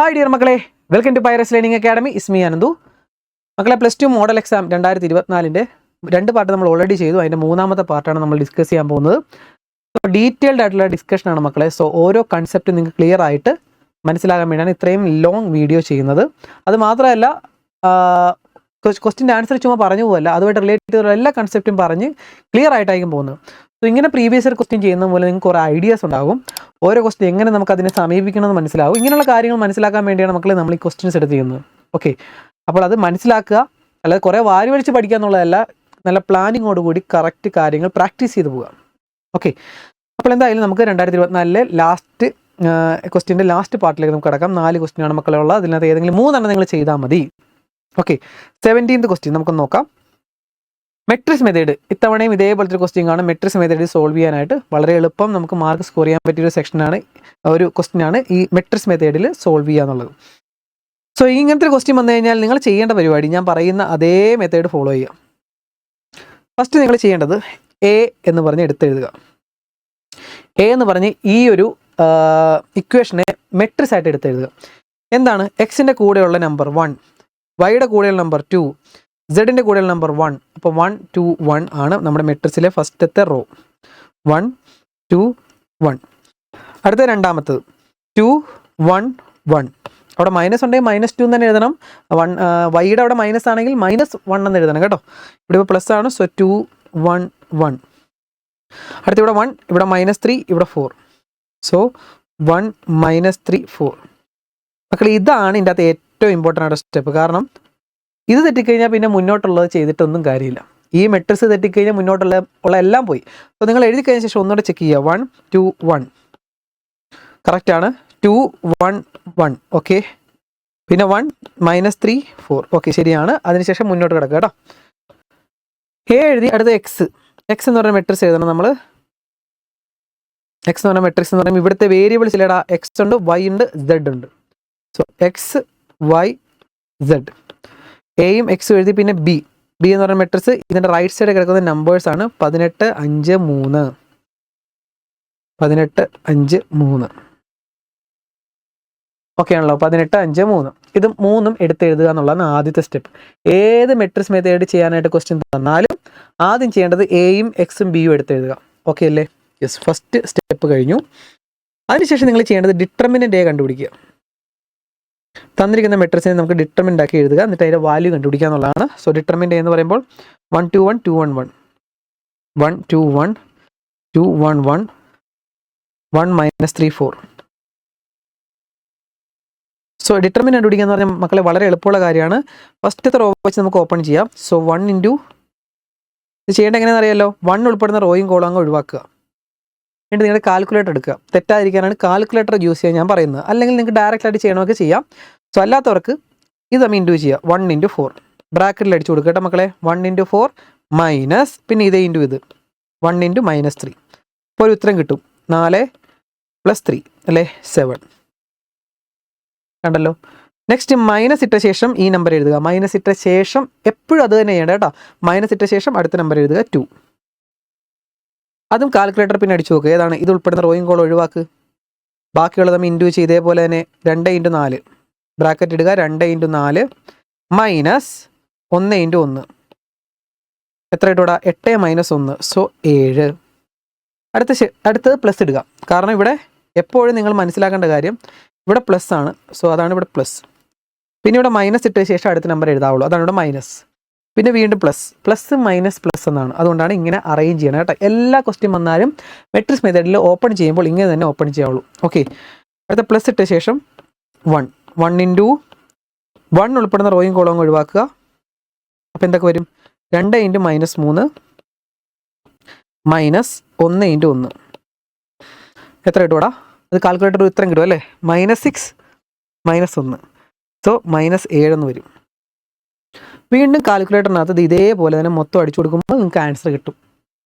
Hi dear മക്കളെ, welcome to Pyrus learning academy. It's me Ananthu. മക്കളെ, +2 model exam 2024 2 part നമ്മൾ already ചെയ്തു. അതിൻ്റെ മൂന്നാമത്തെ പാർട്ടാണ് നമ്മൾ ഡിസ്കസ് ചെയ്യാൻ പോകുന്നത്. ഡീറ്റെയിൽഡ് ആയിട്ടുള്ള ഡിസ്കഷനാണ് മക്കളെ. സോ ഓരോ കൺസെപ്റ്റും നിങ്ങൾക്ക് ക്ലിയർ ആയിട്ട് മനസ്സിലാകാൻ വേണ്ടിയാണ് ഇത്രയും ലോങ് വീഡിയോ ചെയ്യുന്നത്. അത് മാത്രമല്ല, ക്വസ്റ്റിൻ്റെ ആൻസർ ചുമ്മാ പറഞ്ഞു പോകല്ല, അതുമായിട്ട് റിലേറ്റ് ചെയ്തുള്ള എല്ലാ കൺസെപ്റ്റും പറഞ്ഞ് ക്ലിയർ ആയിട്ടായിരിക്കും പോകുന്നത്. സോ ഇങ്ങനെ പ്രീവിയസ് ഇയർ ക്വസ്റ്റ്യൻ ചെയ്യുന്ന പോലെ നിങ്ങൾക്ക് കുറേ ഐഡിയാസ് ഉണ്ടാകും. ഓരോ ക്വസ്റ്റ്യൻ എങ്ങനെ നമുക്ക് അതിനെ സമീപിക്കണമെന്ന് മനസ്സിലാവും. ഇങ്ങനെയുള്ള കാര്യങ്ങൾ മനസ്സിലാക്കാൻ വേണ്ടിയാണ് മക്കളെ നമ്മൾ ഈ ക്വസ്റ്റ്യൻസ് എടുത്ത് ചെയ്യുന്നത്. ഓക്കെ, അപ്പോൾ അത് മനസ്സിലാക്കുക, അല്ലാതെ കുറേ വാരി വലിച്ച് പഠിക്കുക എന്നുള്ളതല്ല. നല്ല പ്ലാനിങ്ങോടുകൂടി കറക്റ്റ് കാര്യങ്ങൾ പ്രാക്ടീസ് ചെയ്ത് പോവുക. ഓക്കെ, അപ്പോൾ എന്തായാലും നമുക്ക് 2024 ലാസ്റ്റ് ക്വസ്റ്റ്യൻ്റെ ലാസ്റ്റ് പാർട്ടിലേക്ക് നമുക്ക് കിടക്കാം. 4 ക്വസ്റ്റ്യനാണ് മക്കളുള്ളത്. അതിനകത്ത് ഏതെങ്കിലും 3 നിങ്ങൾ ചെയ്താൽ മതി. ഓക്കെ, 17th ക്വസ്റ്റ്യൻ നമുക്കൊന്ന് നോക്കാം. Matrix method. ഇത്തവണയും ഇതേപോലത്തെ ഒരു ക്വസ്റ്റ്യൻ ആണ്. മെട്രിക്സ് മെത്തേഡ് സോൾവ് ചെയ്യാനായിട്ട് വളരെ എളുപ്പം നമുക്ക് മാർക്ക് സ്കോർ ചെയ്യാൻ പറ്റിയൊരു സെക്ഷനാണ്, ഒരു ക്വസ്റ്റ്യനാണ് ഈ മെട്രിക്സ് മെത്തേഡിൽ സോൾവ് ചെയ്യുക എന്നുള്ളത്. സോ ഇങ്ങനത്തെ ഒരു ക്വസ്റ്റ്യൻ വന്നു കഴിഞ്ഞാൽ നിങ്ങൾ ചെയ്യേണ്ട പരിപാടി ഞാൻ പറയുന്ന അതേ മെത്തേഡ് ഫോളോ ചെയ്യുക. ഫസ്റ്റ് നിങ്ങൾ ചെയ്യേണ്ടത് എ എന്ന് പറഞ്ഞ് എടുത്തെഴുതുക. എ എന്ന് പറഞ്ഞ് ഈ ഒരു ഇക്വേഷനെ മെട്രിക്സ് ആയിട്ട് എടുത്തെഴുതുക. എന്താണ്? എക്സിൻ്റെ കൂടെയുള്ള നമ്പർ 1, വൈയുടെ കൂടെയുള്ള നമ്പർ 2, സെഡിൻ്റെ കൂടെയുള്ള നമ്പർ 1. അപ്പോൾ 1 2 1 ആണ് നമ്മുടെ മെട്രിക്സിലെ ഫസ്റ്റത്തെ റോ. 1 2 1. അടുത്ത രണ്ടാമത്തത് 2 1 1. അവിടെ മൈനസ് ഉണ്ടെങ്കിൽ -2 തന്നെ എഴുതണം. വൈയുടെ അവിടെ മൈനസ് ആണെങ്കിൽ -1 എന്ന് എഴുതണം കേട്ടോ. ഇവിടെ ഇപ്പോൾ പ്ലസ് ആണ്. സോ 2 1 1. അടുത്ത ഇവിടെ 1, ഇവിടെ -3, ഇവിടെ 4. സോ 1 -3 4. മക്കളെ, ഇതാണ് ഇതിൻ്റെ അകത്ത് ഏറ്റവും ഇമ്പോർട്ടൻ്റ് ആയിട്ട് സ്റ്റെപ്പ്. കാരണം ഇത് തെറ്റിക്കഴിഞ്ഞാൽ പിന്നെ മുന്നോട്ടുള്ളത് ചെയ്തിട്ടൊന്നും കാര്യമില്ല. ഈ മെട്രിക്സ് തെറ്റിക്കഴിഞ്ഞാൽ മുന്നോട്ടുള്ള എല്ലാം പോയി. അപ്പോൾ നിങ്ങൾ എഴുതി കഴിഞ്ഞ ശേഷം ഒന്നുകൂടെ ചെക്ക് ചെയ്യുക. 1 2 1 കറക്റ്റാണ്. 2 1 1. ഓക്കെ, പിന്നെ 1 -3 4. ഓക്കെ, ശരിയാണ്. അതിനുശേഷം മുന്നോട്ട് കിടക്കുക കേട്ടോ. എ എഴുതി. അടുത്ത എക്സ് എന്ന് പറഞ്ഞ മെട്രിക്സ് എഴുതണം നമ്മൾ. എക്സ് എന്ന് പറഞ്ഞ മെട്രിക്സ് എന്ന് പറയുമ്പോൾ ഇവിടുത്തെ വേരിയബിൾസ് ഇല്ലടാ. എക്സ് ഉണ്ട്, വൈ ഉണ്ട്, സെഡ് ഉണ്ട്. So X Y Z. എയും എക്സും എഴുതി. പിന്നെ ബി എന്ന് പറയുന്ന മെട്രിക്സ് ഇതിൻ്റെ റൈറ്റ് സൈഡ് കിടക്കുന്ന നമ്പേഴ്സ് ആണ്. 18 5 3. 18 5 3. ഓക്കെ ആണല്ലോ. 18 5 3. ഇത് 3 എടുത്തെഴുതുക എന്നുള്ളതാണ് ആദ്യത്തെ സ്റ്റെപ്പ്. ഏത് മെട്രിക്സ് മെത്തേഡ് ചെയ്യാനായിട്ട് ക്വസ്റ്റ്യൻ തന്നാലും ആദ്യം ചെയ്യേണ്ടത് എയും എക്സും ബിയും എടുത്തെഴുതുക. ഓക്കെ അല്ലേ? യെസ്, ഫസ്റ്റ് സ്റ്റെപ്പ് കഴിഞ്ഞു. അതിനുശേഷം നിങ്ങൾ ചെയ്യേണ്ടത് ഡിറ്റർമിനൻ്റ് എ കണ്ടുപിടിക്കുക. തന്നിരിക്കുന്ന മെട്രിക്സിനെ നമുക്ക് ഡിറ്റർമിൻ്റ് ആക്കി എഴുതുക, എന്നിട്ട് അതിൻ്റെ വാല്യൂ കണ്ടുപിടിക്കുക എന്നുള്ളതാണ്. സോ ഡിറ്റർമിൻ്റ് എന്ന് പറയുമ്പോൾ 1 2 1 2 1 1 1 2 1 2 1 1 1 -3 4. സോ ഡിറ്റർമിൻ്റ് കണ്ടുപിടിക്കുക എന്ന് പറഞ്ഞാൽ മക്കളെ വളരെ എളുപ്പമുള്ള കാര്യമാണ്. ഫസ്റ്റത്തെ റോ വെച്ച് നമുക്ക് ഓപ്പൺ ചെയ്യാം. സോ 1 ഇൻറ്റു ഇത് ചെയ്യേണ്ട എങ്ങനെയാണെന്ന് അറിയാമല്ലോ. 1 ഉൾപ്പെടുന്ന റോയും കോളം അങ്ങ് ഒഴിവാക്കുക. എന്നിട്ട് നിങ്ങളുടെ കാൽക്കുലേറ്റർ എടുക്കുക. തെറ്റാതിരിക്കാനാണ് കാൽക്കുലേറ്റർ യൂസ് ചെയ്യാൻ ഞാൻ പറയുന്നത്. അല്ലെങ്കിൽ നിങ്ങൾക്ക് ഡയറക്റ്റ് ആയിട്ട് ചെയ്യണമെങ്കിൽ ചെയ്യാം. സോ അല്ലാത്തവർക്ക് ഇത് നമ്മൾ ഇൻറ്റു ചെയ്യുക. 1 × 4 ബ്രാക്കറ്റിൽ അടിച്ചു കൊടുക്കുക കേട്ടോ മക്കളെ. 1 × 4 മൈനസ്, പിന്നെ ഇതേ ഇൻറ്റു ഇത് 1 × -3. അപ്പോൾ ഒരു ഉത്തരം കിട്ടും. 4 + 3 അല്ലേ 7. കണ്ടല്ലോ. നെക്സ്റ്റ് മൈനസ് ഇട്ട ശേഷം ഈ നമ്പർ എഴുതുക. മൈനസ് ഇട്ട ശേഷം എപ്പോഴും അത് തന്നെ ചെയ്യേണ്ട കേട്ടോ. മൈനസ് ഇട്ട ശേഷം അടുത്ത നമ്പർ എഴുതുക 2. അതും കാൽക്കുലേറ്റർ പിന്നെ അടിച്ചു നോക്കുക. ഏതാണ്? ഇത് ഉൾപ്പെടുന്ന റോയും കോളം ഒഴിവാക്ക്. ബാക്കിയുള്ളത് നമ്മൾ ഇൻറ്റു ചെയ്ത് ഇതേപോലെ തന്നെ 2 × 4 ബ്രാക്കറ്റ് ഇടുക. 2 × 4 മൈനസ് 1 × 1. എത്ര ഇട്ടൂടാ? 8 - 1. സോ 7. അടുത്തത് പ്ലസ് ഇടുക. കാരണം ഇവിടെ എപ്പോഴും നിങ്ങൾ മനസ്സിലാക്കേണ്ട കാര്യം ഇവിടെ പ്ലസ് ആണ്. സോ അതാണ് ഇവിടെ പ്ലസ്. പിന്നെ ഇവിടെ മൈനസ് ഇട്ട ശേഷം അടുത്ത നമ്പർ എഴുതാവുള്ളൂ. അതാണ് ഇവിടെ മൈനസ്. പിന്നെ വീണ്ടും പ്ലസ് മൈനസ് പ്ലസ് എന്നാണ്. അതുകൊണ്ടാണ് ഇങ്ങനെ അറേഞ്ച് ചെയ്യണം കേട്ടോ. എല്ലാ ക്വസ്റ്റ്യൻ വന്നാലും മെട്രിക്സ് മെത്തേഡിൽ ഓപ്പൺ ചെയ്യുമ്പോൾ ഇങ്ങനെ തന്നെ ഓപ്പൺ ചെയ്യാവുള്ളൂ. ഓക്കെ, അടുത്ത പ്ലസ് ഇട്ട ശേഷം 1 × 1 ഉൾപ്പെടുന്ന റോയും കോളവും ഒഴിവാക്കുക. അപ്പോൾ എന്തൊക്കെ വരും? 2 × -3 മൈനസ് 1 × 1. എത്ര കിട്ടുവാടാ? അത് കാൽക്കുലേറ്റർ ഉത്തരം കിട്ടും അല്ലേ. -6 -1. സോ -7 എന്ന് വരും. വീണ്ടും കാൽക്കുലേറ്ററിനകത്ത് ഇതേപോലെ തന്നെ മൊത്തം അടിച്ചു കൊടുക്കുമ്പോൾ നിങ്ങൾക്ക് ആൻസർ കിട്ടും.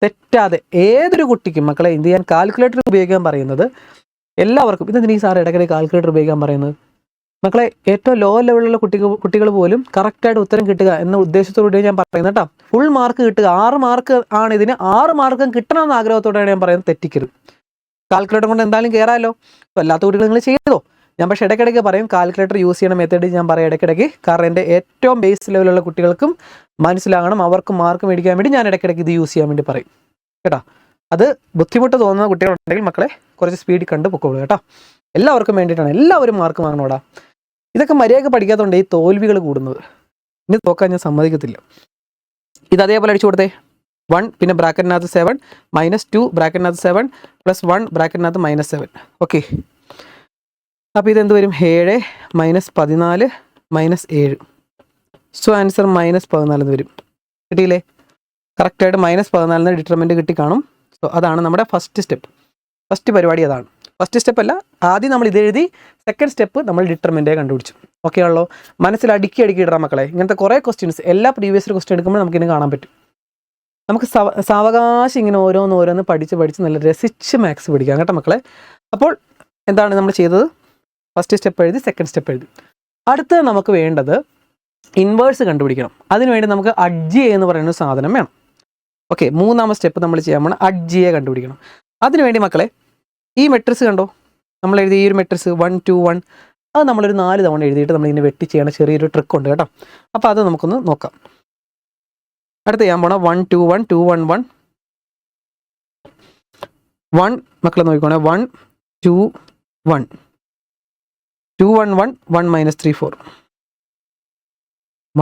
തെറ്റാതെ ഏതൊരു കുട്ടിക്കും മക്കളെ എന്ത് ചെയ്യാൻ കാൽക്കുലേറ്റർ ഉപയോഗിക്കാൻ പറയുന്നത് എല്ലാവർക്കും. ഇതെന്തിനാ ഈ സാർ ഇടയ്ക്കിടെ കാൽക്കുലേറ്റർ ഉപയോഗിക്കാൻ പറയുന്നത്? മക്കളെ, ഏറ്റവും ലോ ലെവലിലുള്ള കുട്ടികൾ പോലും കറക്റ്റായിട്ട് ഉത്തരം കിട്ടുക എന്ന ഉദ്ദേശത്തോടെ ഞാൻ പറയുന്നത് കേട്ടോ. ഫുൾ മാർക്ക് കിട്ടുക, 6 മാർക്ക് ആണ് ഇതിന്. 6 മാർക്കും കിട്ടണമെന്ന ആഗ്രഹത്തോടെയാണ് ഞാൻ പറയുന്നത്. തെറ്റിക്കരുത്. കാൽക്കുലേറ്റർ കൊണ്ട് എന്തായാലും കയറാമല്ലോ. അപ്പോൾ അല്ലാത്ത കുട്ടികൾ നിങ്ങൾ ചെയ്തോ. ഞാൻ പക്ഷേ ഇടയ്ക്കിടയ്ക്ക് പറയും കാൽക്കുലേറ്റർ യൂസ് ചെയ്യണ മെത്തേഡ് ഞാൻ പറയാം ഇടയ്ക്കിടയ്ക്ക്, കാരണം എൻ്റെ ഏറ്റവും ബേസ് ലെവലുള്ള കുട്ടികൾക്കും മനസ്സിലാകണം, അവർക്ക് മാർക്ക് മേടിക്കാൻ വേണ്ടി ഞാൻ ഇടയ്ക്കിടയ്ക്ക് ഇത് യൂസ് ചെയ്യാൻ വേണ്ടി പറയും കേട്ടോ. അത് ബുദ്ധിമുട്ട് തോന്നുന്ന കുട്ടികളുണ്ടെങ്കിൽ മക്കളെ കുറച്ച് സ്പീഡിൽ കണ്ട് പൊക്കോളൂ കേട്ടോ. എല്ലാവർക്കും വേണ്ടിയിട്ടാണ്, എല്ലാവരും മാർക്ക് വാങ്ങണോടാ. ഇതൊക്കെ മര്യാദയ്ക്ക് പഠിക്കാത്തതുകൊണ്ട് ഈ തോൽവികൾ കൂടുന്നത്. ഇനി തോക്കാൻ ഞാൻ സമ്മതിക്കത്തില്ല. ഇത് അതേപോലെ അടിച്ചു കൊടുത്തേ. 1 പിന്നെ ബ്രാക്കറ്റിനകത്ത് 7 -2 ബ്രാക്കറ്റിനകത്ത് 7 +1 ബ്രാക്കറ്റിനകത്ത് -7. ഓക്കെ, അപ്പോൾ ഇതെന്ത് വരും? 7 -14 -7. സോ ആൻസർ -14 എന്ന് വരും. കിട്ടിയില്ലേ? കറക്റ്റായിട്ട് -14 ഡിറ്റർമിനൻ്റ് കിട്ടി കാണും. സോ അതാണ് നമ്മുടെ ഫസ്റ്റ് സ്റ്റെപ്പ്. ഫസ്റ്റ് പരിപാടി അതാണ്. ഫസ്റ്റ് സ്റ്റെപ്പ് അല്ല, ആദ്യം നമ്മൾ ഇത് എഴുതി, സെക്കൻഡ് സ്റ്റെപ്പ് നമ്മൾ ഡിറ്റർമിനൻ്റ് കണ്ടുപിടിച്ചു. ഓക്കെ ആണല്ലോ? മനസ്സിൽ അടുക്കി ഇടാം മക്കളെ. ഇങ്ങനത്തെ കുറേ ക്വസ്റ്റ്യൻസ് എല്ലാ പ്രീവിയസ് ക്വസ്റ്റ്യൻ എടുക്കുമ്പോൾ നമുക്കിന്ന് കാണാൻ പറ്റും. നമുക്ക് സാവകാശം ഇങ്ങനെ ഓരോന്ന് പഠിച്ച് നല്ല രസിച്ച് മാത്സ് പഠിക്കാം കേട്ടോ മക്കളെ. അപ്പോൾ എന്താണ് നമ്മൾ ചെയ്തത്? ഫസ്റ്റ് സ്റ്റെപ്പ് എഴുതി, സെക്കൻഡ് സ്റ്റെപ്പ് എഴുതി. അടുത്തത് നമുക്ക് വേണ്ടത് ഇൻവേഴ്സ് കണ്ടുപിടിക്കണം. അതിനുവേണ്ടി നമുക്ക് അഡ്ജിയെ എന്ന് പറയുന്ന സാധനം വേണം. ഓക്കെ, മൂന്നാമത്തെ സ്റ്റെപ്പ് നമ്മൾ ചെയ്യാൻ പോകണം, അഡ്ജിയെ കണ്ടുപിടിക്കണം. അതിനുവേണ്ടി മക്കളെ ഈ മെട്രിക്സ് കണ്ടോ, നമ്മൾ എഴുതി ഈ ഒരു മെട്രിക്സ് 1 2 1, അത് നമ്മളൊരു 4 തവണ എഴുതിയിട്ട് നമ്മളിങ്ങനെ വെട്ടി ചെയ്യണ ചെറിയൊരു ട്രിക്ക് ഉണ്ട് കേട്ടോ. അപ്പോൾ അത് നമുക്കൊന്ന് നോക്കാം. അടുത്ത് ചെയ്യാൻ പോണ 1 2 1 2 1 1 1 മക്കളെ നോക്കിക്കോണേ. 1 2 1 2 1 1 1 -3 4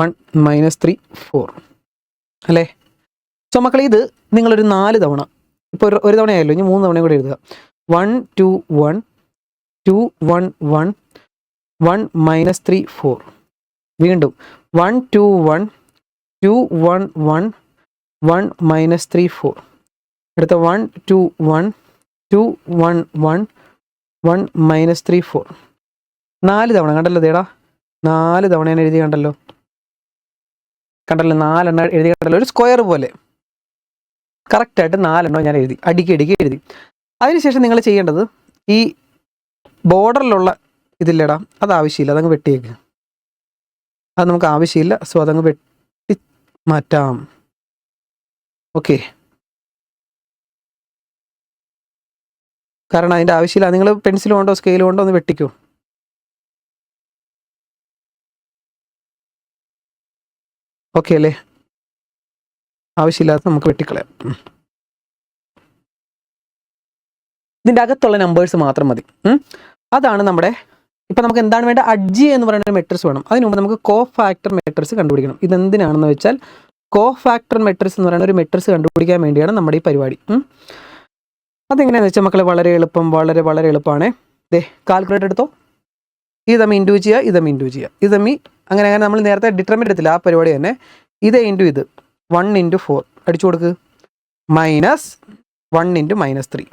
1 -3 4 അല്ലേ? സോ മക്കളെ ഇത് നിങ്ങളൊരു 4 തവണ, ഇപ്പോൾ ഒരു തവണ ആയല്ലോ, ഇനി 3 തവണയും കൂടെ എഴുതുക. 1 2 1 2 1 1 1 -3 4. വീണ്ടും 1 2 1 2 1 1 1 -3 4. അടുത്ത 1 2 1 2 1 1 1 -3 4. 4 തവണ കണ്ടല്ലോ ദേടാ, 4 തവണ ഞാൻ എഴുതി കണ്ടല്ലോ, 4 എണ്ണം എഴുതി കണ്ടല്ലോ, ഒരു സ്ക്വയർ പോലെ കറക്റ്റായിട്ട് 4 എണ്ണം ഞാൻ എഴുതി, അടുക്കി എഴുതി. അതിനുശേഷം നിങ്ങൾ ചെയ്യേണ്ടത് ഈ ബോർഡറിലുള്ള ഇതില്ലടാ, അത് ആവശ്യമില്ല, അതങ്ങ് വെട്ടിയേക്ക്. അത് നമുക്ക് ആവശ്യമില്ല. സോ അതങ്ങ് വെട്ടി മാറ്റാം. ഓക്കെ, കാരണം അതിൻ്റെ ആവശ്യമില്ല. നിങ്ങൾ പെൻസിൽ കൊണ്ടോ സ്കെയിൽ കൊണ്ടോ ഒന്ന് വെട്ടിക്കോ. ഓക്കെ അല്ലേ? ആവശ്യമില്ലാത്ത നമുക്ക് വെട്ടിക്കളയാം. ഇതിൻ്റെ അകത്തുള്ള നമ്പേഴ്സ് മാത്രം മതി. അതാണ് നമ്മുടെ, ഇപ്പം നമുക്ക് എന്താണ് വേണ്ട? അഡ്ജി എന്ന് പറയുന്ന ഒരു മെട്രിക്സ് വേണം. അതിന് മുമ്പ് നമുക്ക് കോ ഫാക്ടർ മെട്രിക്സ് കണ്ടുപിടിക്കണം. ഇതെന്തിനാണെന്ന് വെച്ചാൽ കോ ഫാക്ടർ മെട്രിക്സ് എന്ന് പറയുന്ന ഒരു മെട്രിക്സ് കണ്ടുപിടിക്കാൻ വേണ്ടിയാണ് നമ്മുടെ ഈ പരിപാടി. അതെങ്ങനെയാണെന്ന് വെച്ചാൽ മക്കളെ വളരെ എളുപ്പം, വളരെ എളുപ്പമാണ്. ദേ കാൽക്കുലേറ്റർ എടുത്തോ, ഇത് തമ്മി ഇൻറ്റു ചെയ്യുക, ഇത് തമ്മി ഇൻറ്റു ചെയ്യുക, ഇത് തമ്മി അങ്ങനെ നമ്മൾ നേരത്തെ ഡിറ്റർമിനൻ്റ് എടുത്തില്ല, ആ പരിപാടി തന്നെ. ഇത് ഇൻറ്റു ഇത് 1 × 4 അടിച്ചു കൊടുക്ക്, -1 × -3.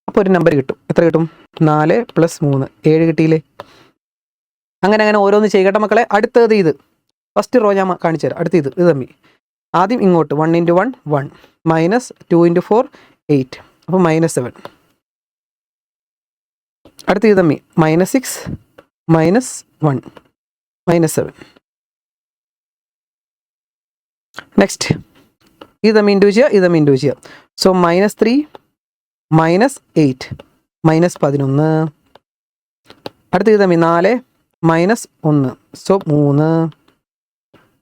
അപ്പോൾ ഒരു നമ്പർ കിട്ടും. എത്ര കിട്ടും? 4 + 3 7 കിട്ടിയില്ലേ? അങ്ങനെ ഓരോന്ന് ചെയ്യട്ടെ മക്കളെ. അടുത്തത് ഇത് ഫസ്റ്റ് റോ ഞാൻ കാണിച്ചു തരാം. അടുത്ത് ഇത് തമ്മി ആദ്യം ഇങ്ങോട്ട് 1 × 1 1 -2 × 4 8, അപ്പോൾ -7. അടുത്ത് ഇത് തമ്മി -6 -1 -7. നെക്സ്റ്റ് ഇത് തമ്മി ഇൻറ്റു ചെയ്യുക, ഇത് തമ്മി ഇൻറ്റു ചെയ്യുക. സോ -3 -8 -11. അടുത്ത് ഇത് തമ്മി 4 -1 സോ 3.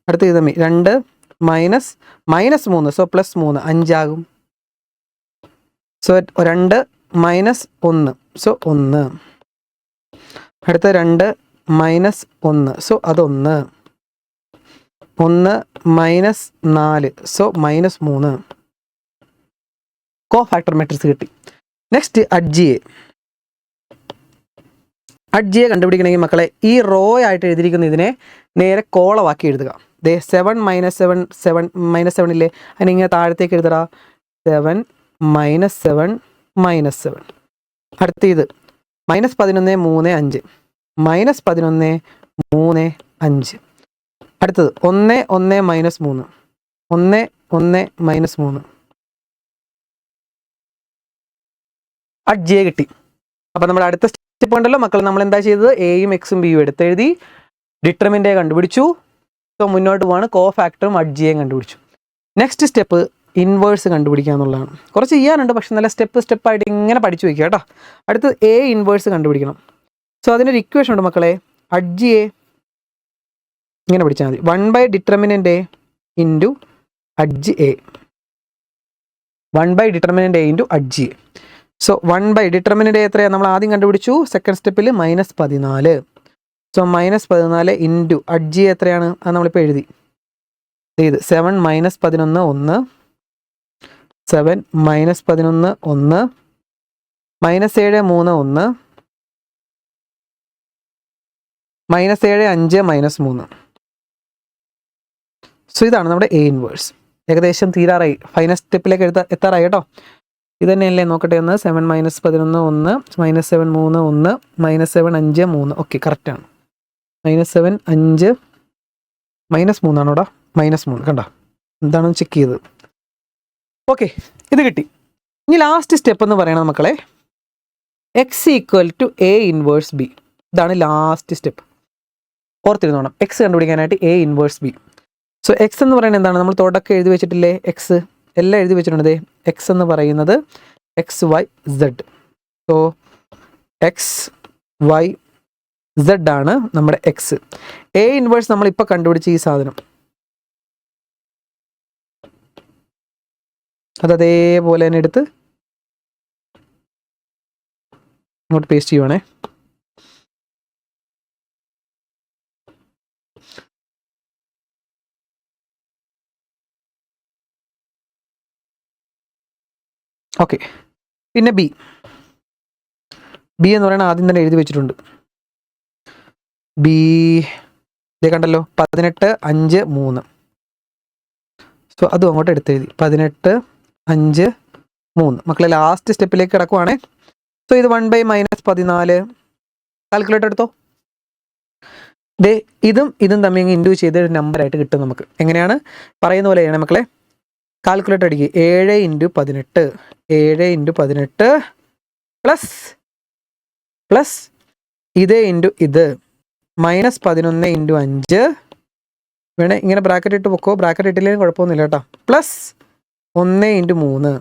അടുത്ത് ഇത് തമ്മി 2 -3 സോ +3 5 ആകും. So 2 -1 so 1. അടുത്ത 2 -1 സോ അത് 1. 1 -4 സോ -3. കോ ഫാക്ടർ മെട്രിക്സ് കിട്ടി. നെക്സ്റ്റ് അഡ്ജിയെ കണ്ടുപിടിക്കണമെങ്കിൽ മക്കളെ ഈ റോ ആയിട്ട് എഴുതിയിരിക്കുന്ന ഇതിനെ നേരെ കോളമാക്കി എഴുതുക. ദേ 7 -7 7 -7 ഇല്ലേ, അതിനിങ്ങനെ താഴത്തേക്ക് എഴുതടാ. 7 -7 -7. അടുത്ത ഇത് -11 3 5 -11 3 5. അടുത്തത് 1 1 -3 1 1 -3. അഡ്ജിയെ കിട്ടി. അപ്പം നമ്മുടെ അടുത്ത സ്റ്റെപ്പ് ഉണ്ടല്ലോ മക്കൾ, നമ്മൾ എന്താ ചെയ്തത്? എയും എക്സും ബിയും എടുത്തെഴുതി, ഡിറ്റർമിൻ്റെ കണ്ടുപിടിച്ചു. സോ മുന്നോട്ട് പോവാണ്, കോ ഫാക്ടറും അഡ്ജിയെയും കണ്ടുപിടിച്ചു. നെക്സ്റ്റ് സ്റ്റെപ്പ് ഇൻവേഴ്സ് കണ്ടുപിടിക്കുക എന്നുള്ളതാണ്. കുറച്ച് ചെയ്യാനുണ്ട്, പക്ഷെ നല്ല സ്റ്റെപ്പായിട്ട് ഇങ്ങനെ പഠിച്ചു വയ്ക്കുക കേട്ടോ. അടുത്ത് എ ഇൻവേഴ്സ് കണ്ടുപിടിക്കണം. സോ അതിനൊരു ഇക്വേഷൻ ഉണ്ട് മക്കളെ, അഡ്ജ് എ ഇങ്ങനെ പിടിച്ചാൽ മതി, 1 determinant A into adj A, 1 determinant A into adj A. So 1 determinant A എത്രയാണ് നമ്മൾ ആദ്യം കണ്ടുപിടിച്ചു, സെക്കൻഡ് സ്റ്റെപ്പിൽ -14. സോ -14 ഇൻറ്റു അഡ്ജ് എ എത്രയാണ്, അത് നമ്മളിപ്പോൾ എഴുതി, ഇത് 7 - 11 1, 7 - 11 1, -7 3 1, -7 5 -3. സോ ഇതാണ് നമ്മുടെ എ ഇൻവേഴ്സ്. ഏകദേശം തീരാറായി, ഫൈനൽ സ്റ്റെപ്പിലേക്ക് എത്താറായി കേട്ടോ. ഇത് തന്നെയല്ലേ നോക്കട്ടെ, ഒന്ന് 7 - 11 1, -7 3 1, -7 5 3. ഓക്കെ, കറക്റ്റാണ്. -7 5 -3 ആണോടാ, -3 കണ്ടോ, എന്താണെന്ന് ചെക്ക് ചെയ്തത്. ഓക്കെ, ഇത് കിട്ടി. ഇനി ലാസ്റ്റ് സ്റ്റെപ്പ് എന്ന് പറയണത് മക്കളെ, x = A ഇൻവേഴ്സ് ബി. ഇതാണ് ലാസ്റ്റ് സ്റ്റെപ്പ്, ഓർത്തിരുന്നോണം. എക്സ് കണ്ടുപിടിക്കാനായിട്ട് A inverse B. So X എന്ന് പറയുന്നത് എന്താണ്, നമ്മൾ തുടക്കം എഴുതി വെച്ചിട്ടില്ലേ, എക്സ് എല്ലാം എഴുതി വെച്ചിട്ടുണ്ട്. എക്സ് എന്ന് പറയുന്നത് XY Z. So XY Z ആണ് നമ്മുടെ എക്സ്. A ഇൻവേഴ്സ് നമ്മൾ ഇപ്പോൾ കണ്ടുപിടിച്ച ഈ സാധനം, അതേപോലെ തന്നെ എടുത്ത് ഇങ്ങോട്ട് പേസ്റ്റ് ചെയ്യുവാണേ. ഓക്കെ, പിന്നെ ബി എന്ന് പറയുന്നത് ആദ്യം തന്നെ എഴുതി വെച്ചിട്ടുണ്ട്. ബി ഇതേ കണ്ടല്ലോ, 18 5 3. സോ അതും അങ്ങോട്ട് എടുത്തെഴുതി, 18 5 3. മക്കളെ ലാസ്റ്റ് സ്റ്റെപ്പിലേക്ക് കിടക്കുവാണേ. സോ ഇത് 1 - -14, കാൽക്കുലേറ്റർ എടുത്തോ. ഇതും തമ്മിൽ ഇൻഡ്യൂ ചെയ്ത് ഒരു നമ്പറായിട്ട് കിട്ടും നമുക്ക്. എങ്ങനെയാണ് പറയുന്ന പോലെ ചെയ്യണം മക്കളെ, കാൽക്കുലേറ്റർ അടിക്കുക. 7 × 18, 7 × 18 പ്ലസ് ഇത് ഇൻറ്റു ഇത് -11 × 5. വേണേ ഇങ്ങനെ ബ്രാക്കറ്റ് ഇട്ട് പൊക്കോ, ബ്രാക്കറ്റ് ഇട്ടില്ലെങ്കിലും കുഴപ്പമൊന്നുമില്ല കേട്ടോ. പ്ലസ് 1 × 3.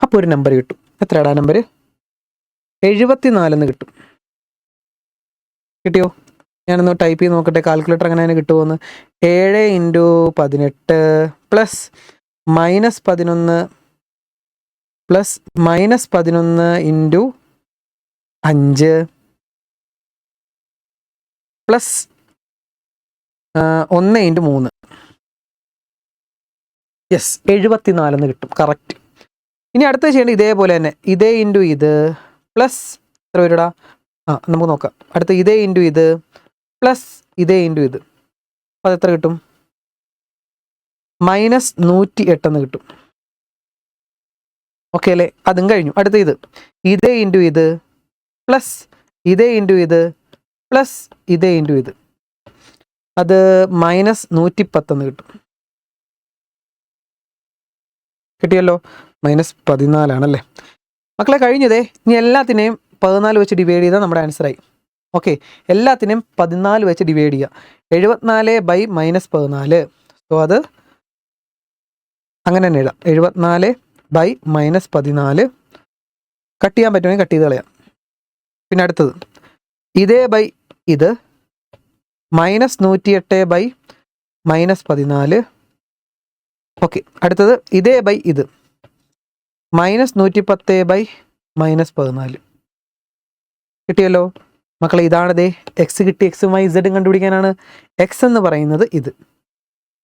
അപ്പോൾ ഒരു നമ്പർ കിട്ടും. എത്രയാടാ നമ്പർ, 74 എന്ന് കിട്ടും. കിട്ടിയോ? ഞാനൊന്ന് ടൈപ്പ് ചെയ്ത് നോക്കട്ടെ, കാൽക്കുലേറ്റർ അങ്ങനെ തന്നെ കിട്ടുമോയെന്ന്. 7 × 18 plus -11 plus -11 into 5 plus 1 × 3. Yes, 74 എന്ന് കിട്ടും. കറക്റ്റ്. ഇനി അടുത്ത ചെയ്യേണ്ടത് ഇതേപോലെ തന്നെ, ഇതേ ഇൻറ്റു ഇത് പ്ലസ് എത്ര വരൂടാ, നമുക്ക് നോക്കാം. അടുത്ത ഇതേ ഇൻറ്റു ഇത് പ്ലസ് ഇതേ ഇൻറ്റു ഇത്, അത് എത്ര കിട്ടും, -108 എന്ന് കിട്ടും. ഓക്കെ അല്ലേ, അതും കഴിഞ്ഞു. അടുത്ത ഇതേ ഇൻറ്റു ഇത് പ്ലസ് ഇതേ ഇൻറ്റു ഇത് പ്ലസ് ഇതേ ഇൻറ്റു ഇത്, അത് -110 എന്ന് കിട്ടും. കിട്ടിയല്ലോ, -14 ആണല്ലേ മക്കളെ. കഴിഞ്ഞതേ. ഇനി എല്ലാത്തിനെയും 14 വെച്ച് ഡിവൈഡ് ചെയ്താൽ നമ്മുടെ ആൻസറായി. ഓക്കെ, എല്ലാത്തിനെയും 14 വെച്ച് ഡിവൈഡ് ചെയ്യുക. 74 / -14. സോ അത് അങ്ങനെ തന്നെ എഴുതാം, 74 / -14. കട്ട് ചെയ്യാൻ പറ്റുമെങ്കിൽ കട്ട് ചെയ്ത് കളയാം. പിന്നെ അടുത്തത് ഇതേ ബൈ ഇത് -108 / -14. ഓക്കെ, അടുത്തത് ഇതേ ബൈ ഇത് -110 / -14. കിട്ടിയല്ലോ മക്കളെ. ഇതാണതേ എക്സ് കിട്ടി. എക്സും വൈ ഇസഡും കണ്ടുപിടിക്കാനാണ്. എക്സ് എന്ന് പറയുന്നത് ഇത്,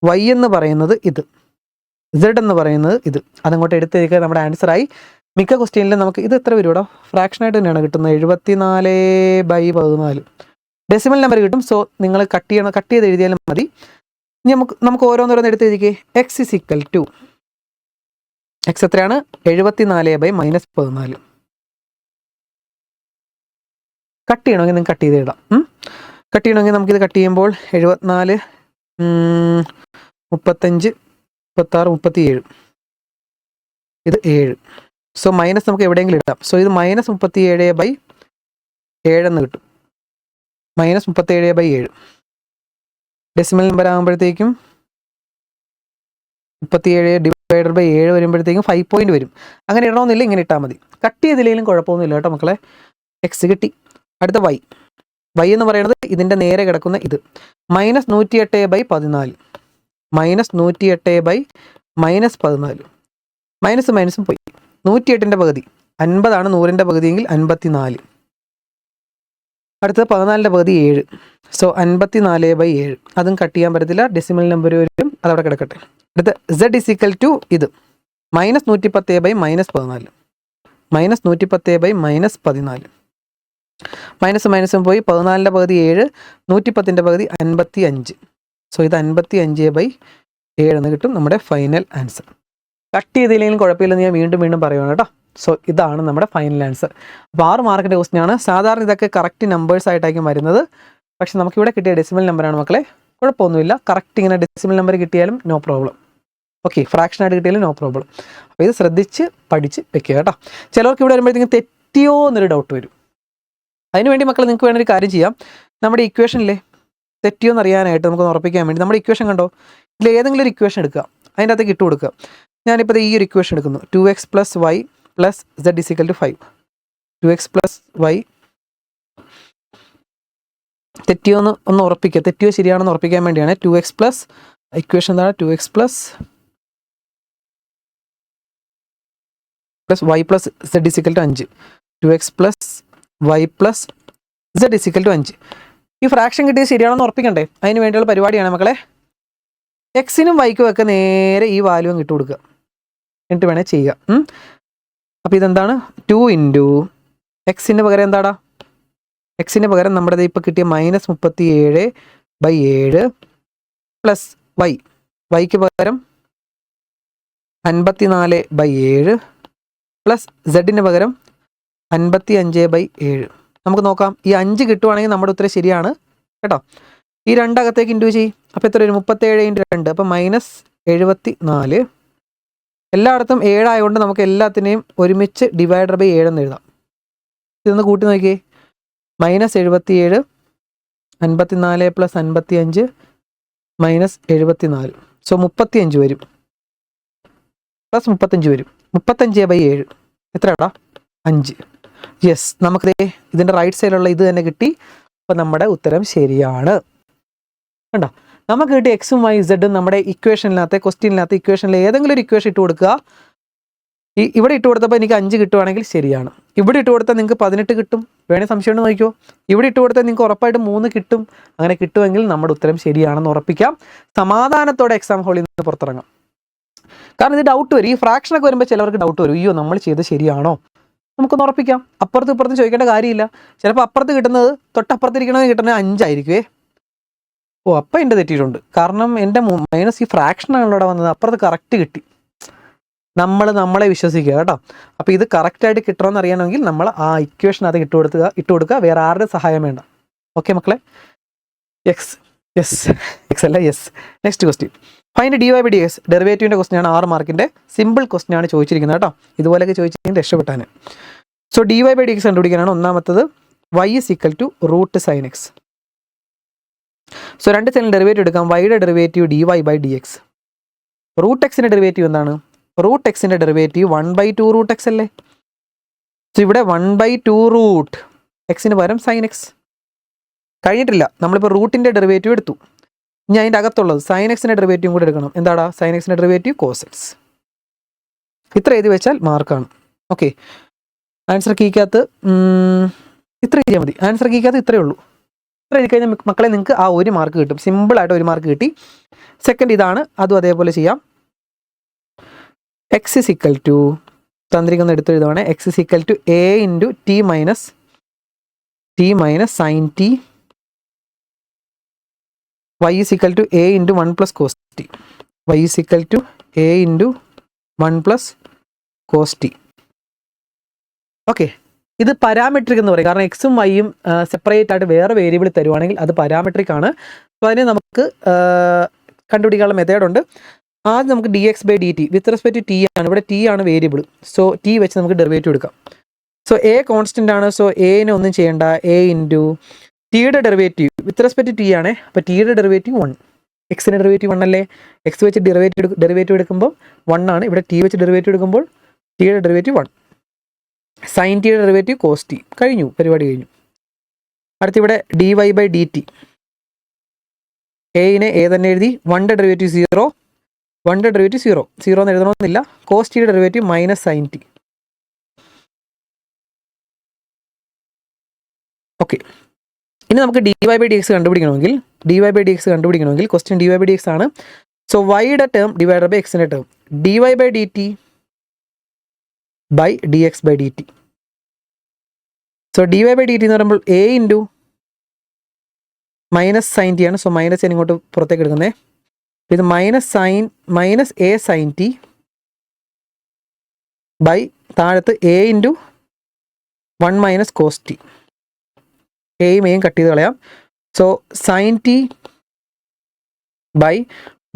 വൈ എന്ന് പറയുന്നത് ഇത്, ഇസഡ് എന്ന് പറയുന്നത് ഇത്. അതങ്ങോട്ട് എടുത്തിരിക്കുക, നമ്മുടെ ആൻസറായി. മിക്ക ക്വസ്റ്റ്യനിലും നമുക്ക് ഇത് എത്ര വരും ഇവിടെ, ഫ്രാക്ഷനായിട്ട് തന്നെയാണ് കിട്ടുന്നത്. 74 / 14 ഡെസിമൽ നമ്പർ കിട്ടും. സോ നിങ്ങൾ കട്ട് ചെയ്ത് എഴുതിയാലും മതി. ഇനി നമുക്ക് ഓരോന്നോരോന്ന് എടുത്ത് എഴുതിക്കേ. എക്സ് = എക്സ് എത്രയാണ്, 74 / -14. കട്ട് ചെയ്യണമെങ്കിൽ നിങ്ങൾക്ക് കട്ട് ചെയ്ത് ഇടാം. കട്ട് ചെയ്യണമെങ്കിൽ നമുക്കിത് കട്ട് ചെയ്യുമ്പോൾ 74 35 36 37, ഇത് 7. സോ മൈനസ് നമുക്ക് എവിടെയെങ്കിലും ഇടാം. സോ ഇത് -37 / 7 എന്ന് കിട്ടും. -37 / 7 ഡെസിമൽ നമ്പർ ആകുമ്പോഴത്തേക്കും 37 ഡിവൈഡഡ് ബൈ 7 വരുമ്പോഴത്തേക്കും 5 പോയിന്റ് വരും. അങ്ങനെ ഇടണമെന്നില്ല, ഇങ്ങനെ ഇട്ടാൽ മതി. കട്ട് ചെയ്തില്ലെങ്കിലും കുഴപ്പമൊന്നുമില്ല കേട്ടോ മക്കളെ. എക്സ് കിട്ടി. അടുത്ത വൈ എന്ന് പറയുന്നത് ഇതിൻ്റെ നേരെ കിടക്കുന്ന ഇത് -108/14 -108/14 മൈനസും പോയി. 108ൻ്റെ പകുതി 50 ആണ്, 100ൻ്റെ പകുതിയെങ്കിൽ 54. അടുത്തത് 14ൻ്റെ പകുതി 7, സോ 54/7. അതും കട്ട് ചെയ്യാൻ പറ്റത്തില്ല, ഡെസിമൽ നമ്പർ വരും, അതവിടെ കിടക്കട്ടെ. അടുത്ത z = ഇത് -110/-14 -110/-14 മൈനസും പോയി. 14ൻ്റെ പകുതി 7, 110ൻ്റെ പകുതി 55, സോ ഇത് 55/7 എന്ന് കിട്ടും നമ്മുടെ ഫൈനൽ ആൻസർ. കട്ട് ചെയ്തില്ലെങ്കിലും കുഴപ്പമില്ലെന്ന് ഞാൻ വീണ്ടും പറയുകയാണ് കേട്ടോ. സോ ഇതാണ് നമ്മുടെ ഫൈനൽ ആൻസർ. അപ്പോൾ 6 മാർക്കിൻ്റെ ക്വസ്റ്റ്യൻ ആണ്. സാധാരണ ഇതൊക്കെ കറക്റ്റ് നമ്പേഴ്സ് ആയിട്ടായിരിക്കും വരുന്നത്, പക്ഷെ നമുക്കിവിടെ കിട്ടിയ ഡെസിമൽ നമ്പറാണ് മക്കളെ. കുഴപ്പമൊന്നുമില്ല, കറക്റ്റ് ഇങ്ങനെ ഡെസിമൽ നമ്പർ കിട്ടിയാലും നോ പ്രോബ്ലം. ഓക്കെ, ഫ്രാക്ഷനായിട്ട് കിട്ടിയാലും നോ പ്രോബ്ലം. അപ്പോൾ ഇത് ശ്രദ്ധിച്ച് പഠിച്ച് വെക്കുക കേട്ടോ. ചിലർക്ക് ഇവിടെ വരുമ്പോഴത്തേക്കും തെറ്റിയോ എന്നൊരു ഡൗട്ട് വരും. അതിനുവേണ്ടി മക്കൾ നിങ്ങൾക്ക് വേണമെങ്കിൽ ഒരു കാര്യം ചെയ്യാം. നമ്മുടെ ഇക്വേഷനിലെ തെറ്റിയോ എന്നറിയാനായിട്ട് നമുക്കൊന്ന് ഉറപ്പിക്കാൻ വേണ്ടി നമ്മുടെ ഇക്വേഷൻ കണ്ടോ, ഇതിൽ ഏതെങ്കിലും ഒരു ഇക്വേഷൻ എടുക്കുക, അതിൻ്റെ അകത്തേക്ക് ഇട്ട് കൊടുക്കുക. ഞാനിപ്പോൾ ഈ ഒരു ഇക്വേഷൻ എടുക്കുന്നു. 2x + y + z = 5. 2x + y തെറ്റിയോ ഒന്ന് ഉറപ്പിക്കുക. തെറ്റിയോ ശരിയാണെന്ന് ഉറപ്പിക്കാൻ വേണ്ടിയാണ്. 2x + ഇക്വേഷൻ എന്താണ്? 2x + y + z = 5. 2x + y + z = 5. ഈ ഫ്രാക്ഷൻ കിട്ടിയത് ശരിയാണെന്ന് ഉറപ്പിക്കണ്ടേ? അതിന് വേണ്ടിയുള്ള പരിപാടിയാണ് മക്കളെ. എക്സിനും വൈക്കും ഒക്കെ നേരെ ഈ വാല്യൂ ഇട്ട് കൊടുക്കുക, എന്നിട്ട് വേണേൽ ചെയ്യുക. അപ്പോൾ ഇതെന്താണ്? 2 × എക്സിൻ്റെ പകരം എന്താടാ? എക്സിൻ്റെ പകരം നമ്മുടെ ഇപ്പോൾ കിട്ടിയ -37/7 പ്ലസ് വൈക്ക് പകരം 54/7 പ്ലസ് സെഡിന് പകരം 55/7. നമുക്ക് നോക്കാം. ഈ 5 കിട്ടുവാണെങ്കിൽ നമ്മുടെ ഉത്തരം ശരിയാണ് കേട്ടോ. ഈ 2 അകത്തേക്ക് ഇൻറ്റു ചെയ്യും. അപ്പോൾ എത്ര വരും? 37 × 2, അപ്പോൾ -74. എല്ലായിടത്തും 7 ആയതുകൊണ്ട് നമുക്ക് എല്ലാത്തിനെയും ഒരുമിച്ച് ÷ 7 എന്ന് എഴുതാം. ഇതൊന്ന് കൂട്ടി നോക്കിയേ. -77, 54 + 55 -74, സോ 35 വരും. +35 വരും. 35/7 എത്രയാടാ? 5. യെസ്, നമുക്ക് ഇതിൻ്റെ റൈറ്റ് സൈഡിലുള്ള ഇത് തന്നെ കിട്ടി. അപ്പോൾ നമ്മുടെ ഉത്തരം ശരിയാണ്. കണ്ടോ, നമുക്ക് കിട്ടിയ എക്സും വൈ സെഡും നമ്മുടെ ക്വസ്റ്റ്യനിനകത്ത് ഇക്വേഷനിൽ ഏതെങ്കിലും ഒരു ഇക്വേഷൻ ഇട്ട് കൊടുക്കുക. ഇവിടെ ഇട്ട് കൊടുത്തപ്പോൾ എനിക്ക് 5 കിട്ടുവാണെങ്കിൽ ശരിയാണ്. ഇവിടെ ഇട്ട് കൊടുത്താൽ നിങ്ങൾക്ക് 18 കിട്ടും. വേണേൽ സംശയം ഉണ്ടെന്ന് നോക്കിയോ. ഇവിടെ ഇട്ട് കൊടുത്താൽ നിങ്ങൾക്ക് ഉറപ്പായിട്ട് 3 കിട്ടും. അങ്ങനെ കിട്ടുമെങ്കിൽ നമ്മുടെ ഉത്തരം ശരിയാണെന്ന് ഉറപ്പിക്കാം. സമാധാനത്തോടെ എക്സാം ഹാളിൽ നിന്ന് പുറത്തിറങ്ങാം. കാരണം ഇത് ഡൗട്ട് വരും. ഈ ഫ്രാക്ഷനൊക്കെ വരുമ്പോൾ ചിലവർക്ക് ഡൗട്ട് വരും. അയ്യോ, നമ്മൾ ചെയ്ത് ശരിയാണോ? നമുക്കൊന്ന് ഉറപ്പിക്കാം. അപ്പുറത്ത് ഇപ്പുറത്ത് ചോദിക്കേണ്ട കാര്യമില്ല. ചിലപ്പോൾ അപ്പുറത്ത് കിട്ടുന്നത് തൊട്ടപ്പുറത്തിരിക്കണമെന്ന് കിട്ടുന്നത് 5 ആയിരിക്കുമേ. ഓ, അപ്പം എൻ്റെ തെറ്റിയിട്ടുണ്ട്. കാരണം എൻ്റെ മൈനസ് ഈ ഫ്രാക്ഷനാണല്ലോ ഇവിടെ വന്നത്. അപ്പുറത്ത് കറക്റ്റ് കിട്ടി. നമ്മളെ വിശ്വസിക്കുക കേട്ടോ. അപ്പോൾ ഇത് കറക്റ്റായിട്ട് കിട്ടണമെന്ന് അറിയണമെങ്കിൽ നമ്മൾ ആ ഇക്വേഷനകത്ത് ഇട്ട് കൊടുക്കുക. വേറെ ആരുടെ സഹായം വേണ്ട. ഓക്കെ മക്കളെ. എക്സ് അല്ല, yes. Next question. Find dy/dx. ഡെറിവേറ്റീവിൻ്റെ ക്വസ്റ്റ്യൻ ആണ്. 6 മാർക്കിൻ്റെ സിമ്പിൾ ക്വസ്റ്റ്യൻ ആണ് ചോദിച്ചിരിക്കുന്നത് കേട്ടോ. ഇതുപോലെയൊക്കെ ചോദിച്ചിരിക്കുന്നത് രക്ഷപ്പെട്ടാണ്. സോ dy/dx കണ്ടുപിടിക്കാനാണ് ഒന്നാമത്തത്. y = √sin x. സോ 2 സൈഡിൽ ഡെറിവേറ്റീവ് എടുക്കാം. വൈയുടെ ഡെറിവേറ്റീവ് dy/dx. √xൻ്റെ ഡെറിവേറ്റീവ് എന്താണ്? √xൻ്റെ ഡെറിവേറ്റീവ് 1/2 √x അല്ലേ. സോ ഇവിടെ 1/2 √x പകരം sin x. കഴിഞ്ഞിട്ടില്ല. നമ്മളിപ്പോൾ റൂട്ടിൻ്റെ ഡെറിവേറ്റീവ് എടുത്തു. ഇനി അതിൻ്റെ അകത്തുള്ളത് sin x ഡെറിവേറ്റീവും കൂടെ എടുക്കണം. എന്താടാ? sin x derivative cos x. ഇത്ര എഴുതി വെച്ചാൽ മാർക്കാണ്. ഓക്കെ, ആൻസർ കീക്കകത്ത് ഇത്ര എഴുതിയാൽ മതി. ആൻസർ കീക്കകത്ത് ഇത്രയേ ഉള്ളൂ. ഇത്ര എഴുതി കഴിഞ്ഞാൽ മക്കളെ നിങ്ങൾക്ക് ആ 1 മാർക്ക് കിട്ടും. സിമ്പിളായിട്ട് 1 മാർക്ക് കിട്ടി. സെക്കൻഡ് ഇതാണ്, അതും അതേപോലെ ചെയ്യാം. x = തന്ത്രിക്കൊന്ന് എടുത്തെഴുതുവാണ്. x = a × t - sin t. y = a × 1 + cos t. y = a × 1 + cos t. Okay, ഇത് പാരാമെട്രിക് എന്ന് പറയും. കാരണം എക്സും വൈയും സെപ്പറേറ്റ് ആയിട്ട് വേറെ വേരിയബിൾ തരുവാണെങ്കിൽ അത് പാരാമെട്രിക് ആണ്. അപ്പോൾ അതിന് നമുക്ക് കണ്ടുപിടിക്കാനുള്ള മെത്തേഡുണ്ട്. ആദ്യം നമുക്ക് dx/dt with respect to T ആണ്. ഇവിടെ ടി ആണ് വേരിയബിൾ. സോ ടി വെച്ച് നമുക്ക് ഡെറിവേറ്റീവ് എടുക്കാം. സോ എ കോൺസ്റ്റൻ്റ് ആണ്. സോ എനെ ഒന്നും ചെയ്യേണ്ട. a × ടിയുടെ derivative with respect to T ആണ്. അപ്പോൾ ടിയുടെ ഡെറിവേറ്റീവ് 1. എക്സിൻ്റെ ഡെറിവേറ്റീവ് 1 അല്ലേ. എക്സ് വെച്ച് ഡെറിവേറ്റീവ് എടുക്കുമ്പോൾ 1 ആണ്. ഇവിടെ ടി വെച്ച് ഡെറിവേറ്റീവ് എടുക്കുമ്പോൾ ടിയുടെ ഡെറിവേറ്റീവ് 1. സൈൻ ടിയുടെ ഡെറിവേറ്റീവ് കോസ് ടി. കഴിഞ്ഞു, പരിപാടി കഴിഞ്ഞു. അടുത്തിവിടെ D Y by D T. എയിനെ എ തന്നെ എഴുതി. 1ന്റെ ഡെറിവേറ്റീവ് 0, 1ന്റെ ഡെറിവേറ്റീവ് 0, 0 എന്ന് എഴുതണമെന്നില്ല. കോസ് ടിയുടെ derivative minus sine T. Okay, ഇനി നമുക്ക് D Y by D X കണ്ടുപിടിക്കണമെങ്കിൽ question D Y by D X ആണ്. സോ വൈയുടെ ടേം ഡിവൈഡഡ് ബൈ എക്സിൻ്റെ term, D Y by D T by D X by D T. So D Y by D T എന്ന് പറയുമ്പോൾ A into minus sine T ആണ്. So minus ഞാൻ ഇങ്ങോട്ട് പുറത്തേക്ക് എടുക്കുന്നത്. ഇത് minus A sine T by താഴത്ത് A into 1 minus cos T. എയും എയും കട്ട് ചെയ്ത് കളയാം. So sine T by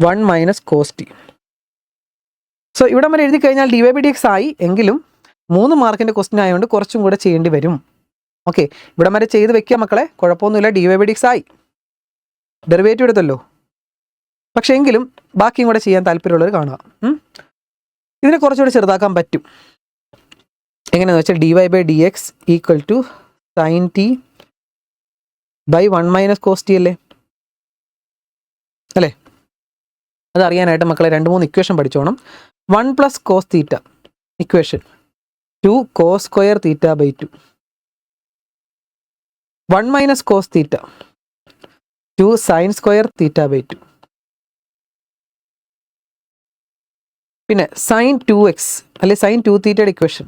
1 minus cos T. So ഇവിടെ വരെ എഴുതി കഴിഞ്ഞാൽ D Y by D X ആയി. എങ്കിലും 3 മാർക്കിൻ്റെ ക്വസ്റ്റ്യൻ ആയതുകൊണ്ട് കുറച്ചും കൂടെ ചെയ്യേണ്ടി വരും. ഓക്കെ, ഇവിടെ വരെ ചെയ്ത് വെക്കുക മക്കളെ, കുഴപ്പമൊന്നുമില്ല. D Y by D X ആയി, ഡെറിവേറ്റീവ് എടുത്തല്ലോ. പക്ഷേ എങ്കിലും ബാക്കിയും കൂടെ ചെയ്യാൻ താല്പര്യമുള്ളവർ കാണുക. ഇതിനെ കുറച്ചുകൂടെ ചെറുതാക്കാൻ പറ്റും. എങ്ങനെയാണെന്ന് വെച്ചാൽ D Y by D X equal to sine T by 1 minus cos T അല്ലേ? അതറിയാനായിട്ട് മക്കളെ 2-3 ഇക്വേഷൻ പഠിച്ചോണം. 1 plus cos theta equation 2 cos square theta by 2. 1 minus cos theta 2 sine square theta by 2. പിന്നെ സൈൻ 2x അല്ലെ sine 2 തീറ്റയുടെ equation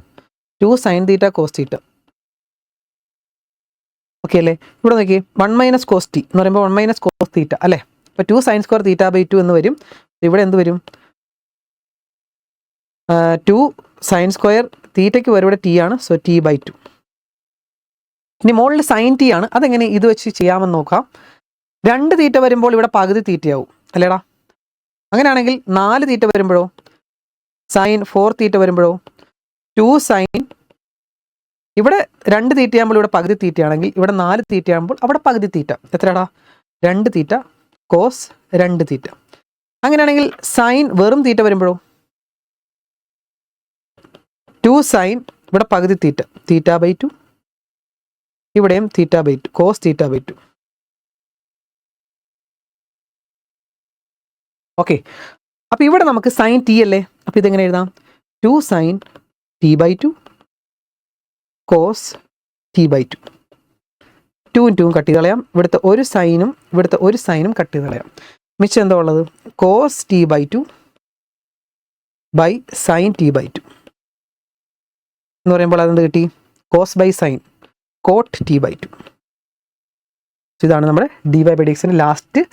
2 sine theta cos theta. Okay അല്ലേ? ഇവിടെ നോക്കി 1 മൈനസ് കോസ് ടി എന്ന് പറയുമ്പോൾ 1 മൈനസ് കോസ് തീറ്റ അല്ലേ? അപ്പോൾ 2 സൈൻ സ്ക്വയർ തീറ്റ ബൈ 2 എന്ന് വരും. ഇവിടെ എന്ത് വരും? 2 സൈൻ സ്ക്വയർ തീറ്റയ്ക്ക് വരും, ഇവിടെ ടി ആണ്. So T by 2. ഇനി മുകളിൽ സൈൻ ടി ആണ്. അതെങ്ങനെ ഇത് വെച്ച് ചെയ്യാമെന്ന് നോക്കാം. 2 തീറ്റ വരുമ്പോൾ ഇവിടെ പകുതി തീറ്റയാവും അല്ലേടാ? അങ്ങനെയാണെങ്കിൽ 4 തീറ്റ വരുമ്പോഴോ, സൈൻ 4 തീറ്റ വരുമ്പോഴോ, 2 സൈൻ, ഇവിടെ 2 തീറ്റയാകുമ്പോൾ ഇവിടെ പകുതി തീറ്റയാണെങ്കിൽ ഇവിടെ 4 തീറ്റയാകുമ്പോൾ അവിടെ പകുതി തീറ്റ. എത്രയാടാ? 2 തീറ്റ കോസ് 2 തീറ്റ. അങ്ങനെയാണെങ്കിൽ സൈൻ വെറും തീറ്റ വരുമ്പോഴോ, 2 സൈൻ, ഇവിടെ പകുതി തീറ്റ, തീറ്റ ബൈ 2, ഇവിടെയും theta by 2, cos theta by 2. Okay, അപ്പോൾ ഇവിടെ നമുക്ക് സൈൻ ടി അല്ലേ? അപ്പോൾ ഇതെങ്ങനെ എഴുതാം? 2 sine T by 2 cos T by 2. 2 2 cut ചെയ്ത് കളയാം. ഇവിടുത്തെ ഒരു സൈനും കട്ട് ചെയ്ത് കളയാം. മിച്ചം എന്താ ഉള്ളത്? Cos T by 2 by sine T by 2 എന്ന് പറയുമ്പോൾ അതെന്ത് കിട്ടി? Cos by sine cot T by 2. ഇതാണ് നമ്മുടെ ഡി വൈ ബൈ ഡി എക്സിൻ്റെ ലാസ്റ്റ്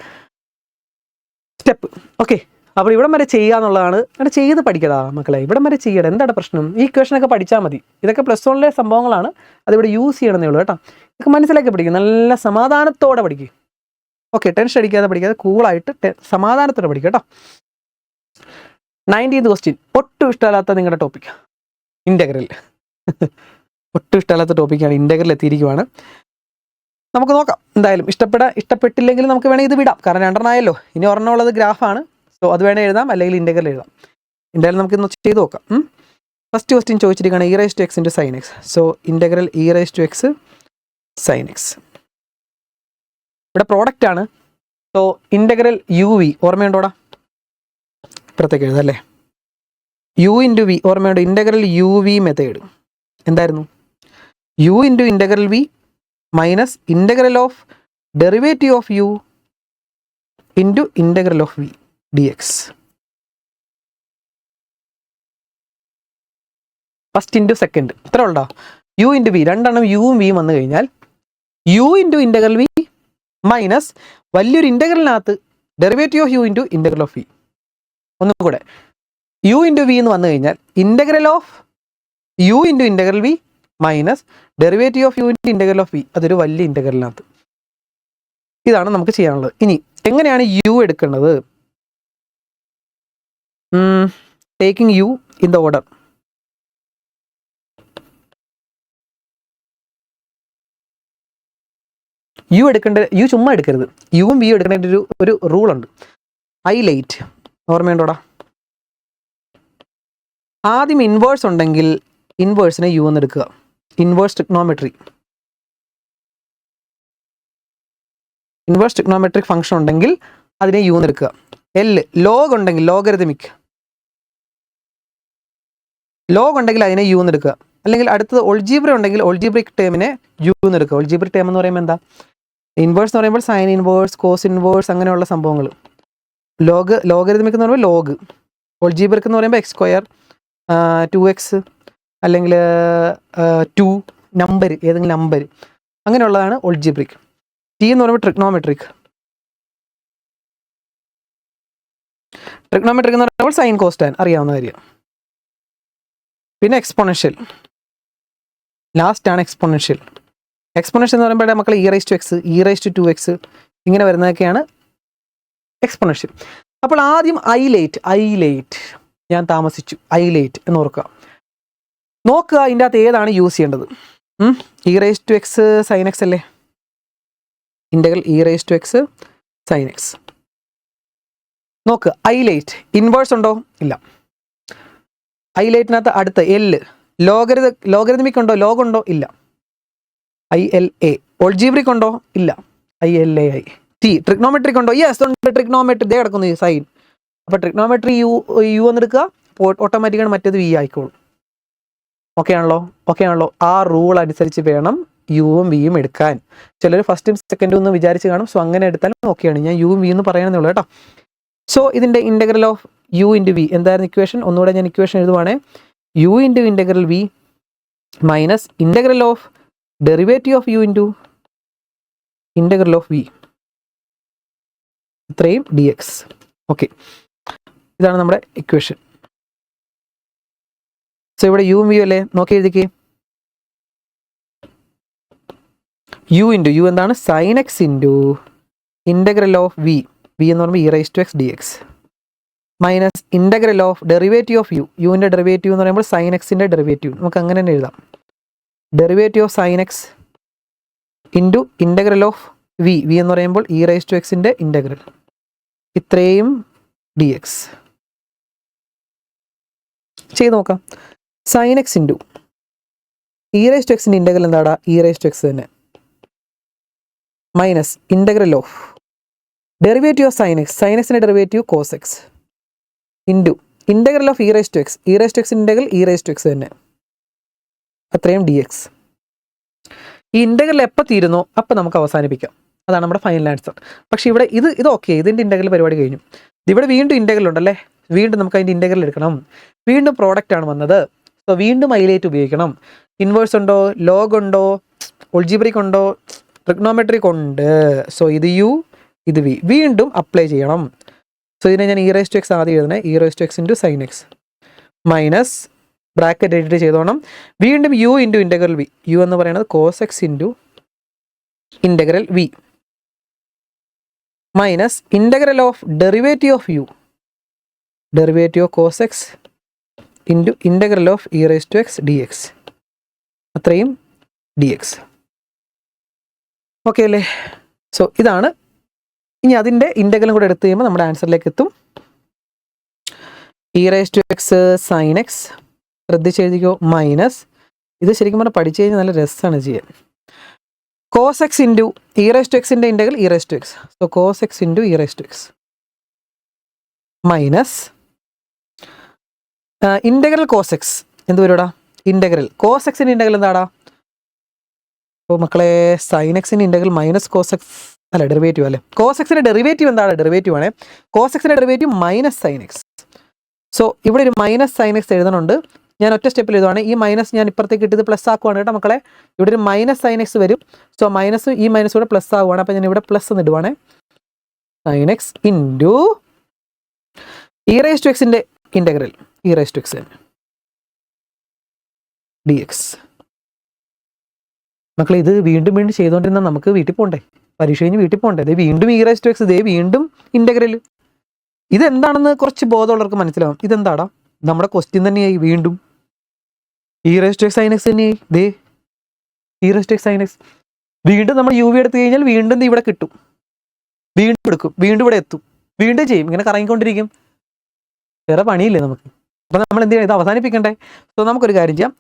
സ്റ്റെപ്പ്. ഓക്കെ, അപ്പോൾ ഇവിടം വരെ ചെയ്യുക എന്നുള്ളതാണ്. അങ്ങനെ ചെയ്ത് പഠിക്കടാ മക്കളെ, ഇവിടം വരെ ചെയ്യണം. എന്താണ് പ്രശ്നം? ഈ ഇക്വേഷനൊക്കെ പഠിച്ചാൽ മതി. ഇതൊക്കെ +1 സംഭവങ്ങളാണ്, അതിവിടെ യൂസ് ചെയ്യണമെന്നേ ഉള്ളൂ കേട്ടോ. ഇതൊക്കെ മനസ്സിലാക്കി പഠിക്കും, നല്ല സമാധാനത്തോടെ പഠിക്കും. ഓക്കെ, ടെൻഷൻ അടിക്കാതെ പഠിക്കാതെ കൂളായിട്ട് സമാധാനത്തോടെ പഠിക്കുക കേട്ടോ. 19th ക്വസ്റ്റ്യൻ, ഒട്ടും ഇഷ്ടമല്ലാത്ത നിങ്ങളുടെ ടോപ്പിക് ഇൻ്റഗ്രൽ. ഒട്ടും ഇഷ്ടമല്ലാത്ത ടോപ്പിക്കാണ്, ഇൻ്റഗ്രൽ എത്തിയിരിക്കുവാണ്. നമുക്ക് നോക്കാം. എന്തായാലും ഇഷ്ടപ്പെട്ടില്ലെങ്കിൽ നമുക്ക് വേണമെങ്കിൽ ഇത് വിടാം, കാരണം 2 ആയല്ലോ. ഇനി ഒരെണ്ണമുള്ളത് ഗ്രാഫാണ്. സോ അത് വേണേൽ എഴുതാം, അല്ലെങ്കിൽ ഇൻ്റഗ്രൽ എഴുതാം. എന്തായാലും നമുക്ക് ഇന്ന് ചെയ്ത് നോക്കാം. ഫസ്റ്റ് ക്വസ്റ്റ്യൻ ചോദിച്ചിരിക്കുകയാണ് e⁻x into sin x. So integral e⁻x sin x. ഇവിടെ പ്രോഡക്റ്റ് ആണ്. സോ ഇൻ്റഗ്രൽ യു വി ഓർമ്മയുണ്ടോടാ? ഇപ്പുറത്തേക്ക് എഴുതാം അല്ലേ? യു ഇൻറ്റു വി ഓർമ്മയുണ്ട്? ഇൻ്റഗ്രൽ യു വി മെത്തേഡ് എന്തായിരുന്നു? U into integral v minus integral of derivative of u into integral of v d x. First into second ഇത്ര ഉണ്ടോ? U into V, രണ്ടെണ്ണം യുവും വിയും വന്നു കഴിഞ്ഞാൽ u into integral v minus വലിയൊരു ഇൻ്റഗ്രലിനകത്ത് derivative of u into integral of v. ഒന്നും കൂടെ, യു ഇൻറ്റു വി എന്ന് വന്നു കഴിഞ്ഞാൽ integral of u into integral v minus derivative of u into integral of v. അതൊരു വലിയ ഇൻ്റഗ്രലിനകത്ത്. ഇതാണ് നമുക്ക് ചെയ്യാനുള്ളത്. ഇനി എങ്ങനെയാണ് യു എടുക്കേണ്ടത്? Taking U in the order. U ചുമ്മാ എടുക്കരുത്, യുവും വിയും എടുക്കേണ്ട ഒരു റൂളുണ്ട്. ഹൈലൈറ്റ് ഓർമ്മയുണ്ടോടാ? ആദ്യം ഇൻവേഴ്സ് ഉണ്ടെങ്കിൽ ഇൻവേഴ്സിനെ യു എന്ന് എടുക്കുക. ഇൻവേഴ്സ് ട്രിഗ്നോമെട്രിക് ഫംഗ്ഷൻ ഉണ്ടെങ്കിൽ അതിനെ യു എന്ന് എടുക്കുക. എൽ ലോഗ് ഉണ്ടെങ്കിൽ ലോഗരിതമിക് ലോഗ് ഉണ്ടെങ്കിൽ അതിനെ യു എന്ന് എടുക്കുക. അല്ലെങ്കിൽ അടുത്തത് ഒൾജീബ്ര ഉണ്ടെങ്കിൽ ഒൾജീബ്രിക് ടേമിനെ യു എന്ന് എടുക്കുക. ഒൾജീബ്രിക് ടേം എന്ന് പറയുമ്പോൾ എന്താ? ഇൻവേഴ്സ് എന്ന് പറയുമ്പോൾ സൈൻ ഇൻവേഴ്സ്, കോസ് ഇൻവേഴ്സ് അങ്ങനെയുള്ള സംഭവങ്ങൾ. ലോഗരിതമിക് എന്ന് പറയുമ്പോൾ ലോഗ്. ഒൾജീബ്രിക് എന്ന് പറയുമ്പോൾ എക്സ് സ്ക്വയർ, 2x അല്ലെങ്കിൽ 2 നമ്പർ, ഏതെങ്കിലും നമ്പർ അങ്ങനെയുള്ളതാണ് ഒൾജീബ്രിക്. ടി എന്ന് പറയുമ്പോൾ ട്രിഗ്നോമെട്രിക് എന്ന് പറയുമ്പോൾ സൈൻ കോസ് ടാൻ അറിയാവുന്ന കാര്യം. പിന്നെ എക്സ്പോണൻഷ്യൽ, ലാസ്റ്റ് ആണ് എക്സ്പോണൻഷ്യൽ. എക്സ്പോണൻഷ്യൽ എന്ന് പറയുമ്പോൾ മക്കൾ e⁻x, e⁻2x ഇങ്ങനെ വരുന്നതൊക്കെയാണ് എക്സ്പോണൻഷ്യൽ. അപ്പോൾ ആദ്യം ഐലേറ്റ് ഞാൻ താമസിച്ചു, ഐലേറ്റ് എന്ന് ഓർക്കുക. നോക്കുക ഇതിൻ്റെ അകത്ത് ഏതാണ് യൂസ് ചെയ്യേണ്ടത്. e⁻x sin x അല്ലേ? Integral e⁻x sin x. നോക്കുക ഐലേറ്റ് ഇൻവേഴ്സ് ഉണ്ടോ? ഇല്ല. ഐലേറ്റിനകത്ത് അടുത്ത് എൽ ലോഗരിതമിക് ഉണ്ടോ? ലോഗ് ഉണ്ടോ? ഇല്ല. ILA ഒൾജീബ്രിക് ഉണ്ടോ? ഇല്ല. ILAI. ടി ട്രിഗ്നോമെട്രിക് ഉണ്ടോ? യെസ് ഉണ്ട്. ട്രിഗ്നോമെട്രി ദേ കിടക്കുന്നു ഈ സൈൻ. അപ്പോൾ ട്രിഗ്നോമെട്രി യു എന്നെടുക്കുക. ഓട്ടോമാറ്റിക്കാണ് മറ്റേത് വി ആയിക്കോളും. ഓക്കെ ആണല്ലോ? ആ റൂൾ അനുസരിച്ച് വേണം യുവും വിയും എടുക്കാൻ. ചിലർ ഫസ്റ്റും സെക്കൻഡും ഒന്ന് വിചാരിച്ച് കാണും. സോ അങ്ങനെ എടുത്താലും ഓക്കെയാണ്. ഞാൻ യുവും വി എന്ന് പറയണമെന്നേ ഉള്ളൂ കേട്ടോ. സോ ഇതിൻ്റെ integral of u into v എന്തായിരുന്നു ഇക്വേഷൻ? ഒന്നുകൂടെ ഞാൻ ഇക്വേഷൻ എഴുതുവാണേ. U into integral v minus integral of derivative of u into integral of v ഇത്രയും dx. ഓക്കെ, ഇതാണ് നമ്മുടെ ഇക്വേഷൻ. സോ ഇവിടെ യുവും വി അല്ലേ? നോക്കി എഴുതിക്കേ. യു എന്താണ്? Sine x into integral of v എന്ന് പറയുമ്പോൾ e⁻x dx minus integral of derivative of യുവിൻ്റെ ഡെറിവേറ്റീവ് എന്ന് പറയുമ്പോൾ സൈൻ എക്സിൻ്റെ ഡെറിവേറ്റീവ്. നമുക്ക് അങ്ങനെ തന്നെ എഴുതാം. Derivative of sine x into integral of v എന്ന് പറയുമ്പോൾ e⁻xൻ്റെ ഇൻ്റഗ്രൽ ഇത്രയും dx ചെയ്ത് നോക്കാം. സൈൻ എക്സ് ഇൻറ്റു e⁻xൻ്റെ ഇൻ്റഗ്രൽ എന്താടാ? e⁻x തന്നെ minus integral of derivative of sine എക്സിൻ്റെ derivative cos x into integral of e⁻x integral e⁻x തന്നെ അത്രയും dx. ഈ ഇൻ്റഗ്രൽ എപ്പോൾ തീരുന്നോ അപ്പം നമുക്ക് അവസാനിപ്പിക്കാം. അതാണ് നമ്മുടെ ഫൈനൽ ആൻസർ. പക്ഷേ ഇവിടെ ഇത് ഓക്കെ, ഇതിൻ്റെ ഇൻ്റഗ്രൽ പരിപാടി കഴിഞ്ഞു. ഇവിടെ വീണ്ടും ഇൻ്റഗ്രൽ ഉണ്ടല്ലേ? വീണ്ടും നമുക്ക് അതിൻ്റെ ഇൻ്റഗ്രൽ എടുക്കണം. വീണ്ടും പ്രോഡക്റ്റ് ആണ് വന്നത്. സോ വീണ്ടും ഐലേറ്റ് ഉപയോഗിക്കണം. ഇൻവേഴ്സ് ഉണ്ടോ? ലോഗ് ഉണ്ടോ? ഒൾജീബ്രിക് ഉണ്ടോ? ട്രിഗ്നോമെട്രിക് ഉണ്ട്. സോ ഇത് യു, ഇത് വി വീണ്ടും അപ്ലൈ ചെയ്യണം. സോ ഇതിനെ ഞാൻ e⁻x ആദ്യം എഴുതണേ. e⁻x into sine X minus bracket edit ചെയ്തോണം. വീണ്ടും u into integral v. U എന്ന് പറയുന്നത് cos x into integral v minus integral of derivative of u, derivative of cos x into integral of e⁻x dx അത്രയും dx. Okay അല്ലേ? So ഇതാണ്. ഇനി അതിൻ്റെ ഇൻ്റഗ്രലും കൂടെ എടുത്തു കഴിയുമ്പോൾ നമ്മുടെ ആൻസറിലേക്ക് എത്തും. e⁻x സൈൻ എക്സ് ശ്രദ്ധിച്ച് എഴുതിക്കോ മൈനസ് ഇത് ശരിക്കും പറഞ്ഞാൽ പഠിച്ചു കഴിഞ്ഞാൽ നല്ല രസമാണ് ചെയ്യാൻ. കോസ് എക്സ് ഇൻറ്റു e⁻xൻ്റെ integral e⁻x. So cos x into e⁻x minus integral cos x എന്ത് വരുടാ? ഇൻ്റഗ്രൽ കോസ് എക്സിൻ്റെ ഇൻ്റഗ്രൽ എന്താടാ? അപ്പോൾ മക്കളെ സൈൻ എക്സിൻ്റെ ഇൻ്റഗ്രൽ മൈനസ് കോസ് എക്സ് അല്ല ഡെറിവേറ്റീവ് അല്ലേ? കോസ് എക്സിൻ്റെ ഡെറിവേറ്റീവ് എന്താണ്? ഡെറിവേറ്റീവ് ആണ്. കോസ് എക്സിൻ്റെ derivative minus sine x. So ഇവിടെ ഒരു മൈനസ് സൈൻ എക്സ് എഴുതുന്നുണ്ട്. ഞാൻ ഒറ്റ സ്റ്റെപ്പിൽ എഴുതുവാണ്. ഈ മൈനസ് ഞാൻ ഇപ്പുറത്തേക്ക് ഇട്ടത് പ്ലസ് ആക്കുവാണ് കേട്ടോ മക്കളെ. ഇവിടെ ഒരു മൈനസ് സൈൻ എക്സ് വരും. സോ മൈനസ് ഈ മൈനസ് കൂടെ പ്ലസ് ആവുകയാണ്. അപ്പോൾ ഞാൻ ഇവിടെ പ്ലസ് എന്ന് ഇടുവാണ്. സൈൻ എക്സ് ഇൻറ്റു e⁻xൻ്റെ ഇൻ്റഗ്രൽ e⁻x dx. മക്കളെ ഇത് വീണ്ടും ചെയ്തുകൊണ്ടിരുന്നാൽ നമുക്ക് വീട്ടിൽ പോകണ്ടേ? പരീക്ഷ കഴിഞ്ഞ് വീട്ടിൽ പോകണ്ടേ? ഇത് വീണ്ടും e⁻x ഇതേ വീണ്ടും ഇൻ്റഗ്രൽ. ഇതെന്താണെന്ന് കുറച്ച് ബോധമുള്ളവർക്ക് മനസ്സിലാവും. ഇതെന്താടാ? നമ്മുടെ ക്വസ്റ്റ്യൻ തന്നെയായി. വീണ്ടും e⁻x sin x തന്നെയായി. ദേ e⁻x sin x. വീണ്ടും നമ്മൾ യു വി എടുത്തു കഴിഞ്ഞാൽ വീണ്ടും ഇവിടെ കിട്ടും. വീണ്ടും എടുക്കും, വീണ്ടും ഇവിടെ എത്തും, വീണ്ടും ചെയ്യും. ഇങ്ങനെ കറങ്ങിക്കൊണ്ടിരിക്കും. വേറെ പണിയില്ലേ നമുക്ക്? അപ്പോൾ നമ്മൾ എന്ത് ചെയ്യണം? ഇത് അവസാനിപ്പിക്കണ്ടേ? സോ നമുക്കൊരു കാര്യം ചെയ്യാം.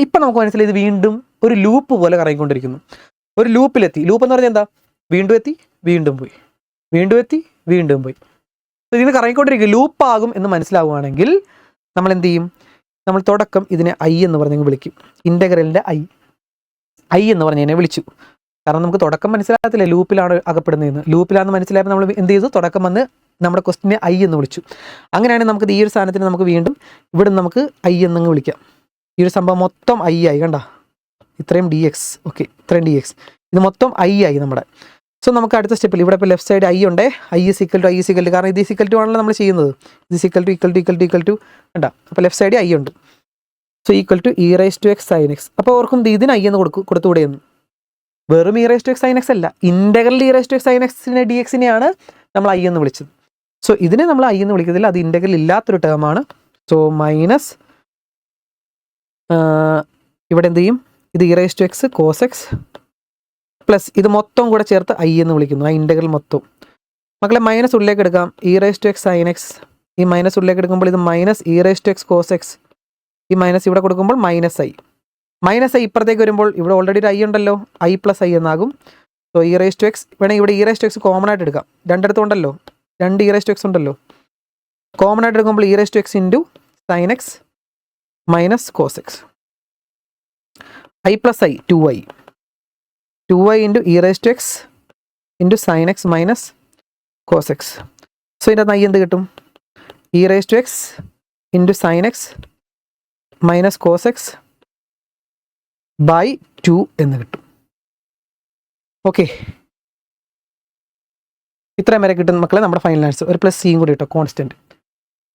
ഇപ്പം നമുക്ക് മനസ്സിലായി ഇത് വീണ്ടും ഒരു ലൂപ്പ് പോലെ കറങ്ങിക്കൊണ്ടിരിക്കുന്നു. ഒരു ലൂപ്പിലെത്തി. ലൂപ്പ് എന്ന് പറഞ്ഞാൽ എന്താ? വീണ്ടും എത്തി, വീണ്ടും പോയി, വീണ്ടും എത്തി, വീണ്ടും പോയി. ഇതിന് കറങ്ങിക്കൊണ്ടിരിക്കും. ലൂപ്പാകും എന്ന് മനസ്സിലാവുകയാണെങ്കിൽ നമ്മൾ എന്ത് ചെയ്യും? നമ്മൾ തുടക്കം ഇതിനെ ഐ എന്ന് പറഞ്ഞ് വിളിക്കും. ഇൻ്റഗ്രലിൻ്റെ ഐ എന്ന് പറഞ്ഞതിനെ വിളിച്ചു. കാരണം നമുക്ക് തുടക്കം മനസ്സിലാകത്തില്ല ലൂപ്പിലാണ് അകപ്പെടുന്നതെന്ന്. ലൂപ്പിലാണെന്ന് മനസ്സിലായപ്പോൾ നമ്മൾ എന്ത് ചെയ്തു? തുടക്കം വന്ന് നമ്മുടെ ക്വസ്റ്റിനെ ഐ എന്ന് വിളിച്ചു. അങ്ങനെയാണെങ്കിൽ നമുക്ക് ഈ ഒരു സാധനത്തിന് നമുക്ക് വീണ്ടും ഇവിടെ നമുക്ക് ഐ എന്നങ്ങ് വിളിക്കാം. ഈ ഒരു സംഭവം മൊത്തം ഐ ആയി. കണ്ട, ഇത്രയും ഡി എക്സ്. ഓക്കെ, ഇത്രയും ഡി എക്സ്. ഇത് മൊത്തം ഐ ആയി നമ്മുടെ. സോ നമുക്ക് അടുത്ത സ്റ്റെപ്പിൽ ഇവിടെ ഇപ്പോൾ ലെഫ്റ്റ് സൈഡ് ഐ ഉണ്ട്. ഐ ഇസ് ഈക്വൽ ടു കാരണം ഇത് ഈക്വൽ ടു ആണല്ലോ നമ്മൾ ചെയ്യുന്നത്. ഇത് ഈക്വൽ ടു കണ്ട. അപ്പോൾ ലെഫ്റ്റ് സൈഡ് ഐ ഉണ്ട്. So equal to e raise to X sine x. അപ്പോൾ ഓർക്കും ഇതിന് ഐ എന്ന് കൊടുത്തുകൂടെയെന്ന്. വെറും e raise to X sine x അല്ല, integral e raise to X sine എക്സിനെ ഡി എക്സിനെയാണ് നമ്മൾ ഐ എന്ന് വിളിച്ചത്. സോ ഇതിനെ നമ്മൾ ഐ എന്ന് വിളിക്കത്തില്ല, അത് ഇൻ്റഗ്രൽ ഇല്ലാത്തൊരു ടേമാണ്. സോ മൈനസ് ഇവിടെ എന്ത് ചെയ്യും? ഇത് E raise to X cos X plus ഇത് മൊത്തം കൂടെ ചേർത്ത് ഐ എന്ന് വിളിക്കുന്നു. ആ ഇൻ്റഗ്രൽ മൊത്തം മക്കളെ മൈനസ് ഉള്ളിലേക്ക് എടുക്കാം. E raise to X sine X. ഈ മൈനസ് ഉള്ളിലേക്ക് എടുക്കുമ്പോൾ ഇത് minus E raise to X cos X. ഈ മൈനസ് ഇവിടെ കൊടുക്കുമ്പോൾ മൈനസ് ഐ. മൈനസ് ഐ ഇപ്പുറത്തേക്ക് വരുമ്പോൾ ഇവിടെ ഓൾറെഡി ഒരു ഐ ഉണ്ടല്ലോ, ഐ പ്ലസ് ഐ എന്നാകും. So E raise to X വേണമെങ്കിൽ ഇവിടെ E raise to X common ആയിട്ട് എടുക്കാം. രണ്ടിടത്തും ഉണ്ടല്ലോ, രണ്ട് ഇ റൈസ് ടു എക്സ് ഉണ്ടല്ലോ. കോമൺ ആയിട്ട് എടുക്കുമ്പോൾ E raise to X into sine X minus cos X. I plus I 2i. 2i into E raise to X into sine X minus cos X. So ഇതിൻ്റെ I എന്ത് കിട്ടും? E raise to X into sine X minus cos X by 2 എന്ന് കിട്ടും. Okay, ഇത്രയും വരെ കിട്ടും മക്കളെ നമ്മുടെ ഫൈനൽ ആൻസർ. ഒരു പ്ലസ് സിയും കൂടി കിട്ടും, കോൺസ്റ്റൻറ്റ്.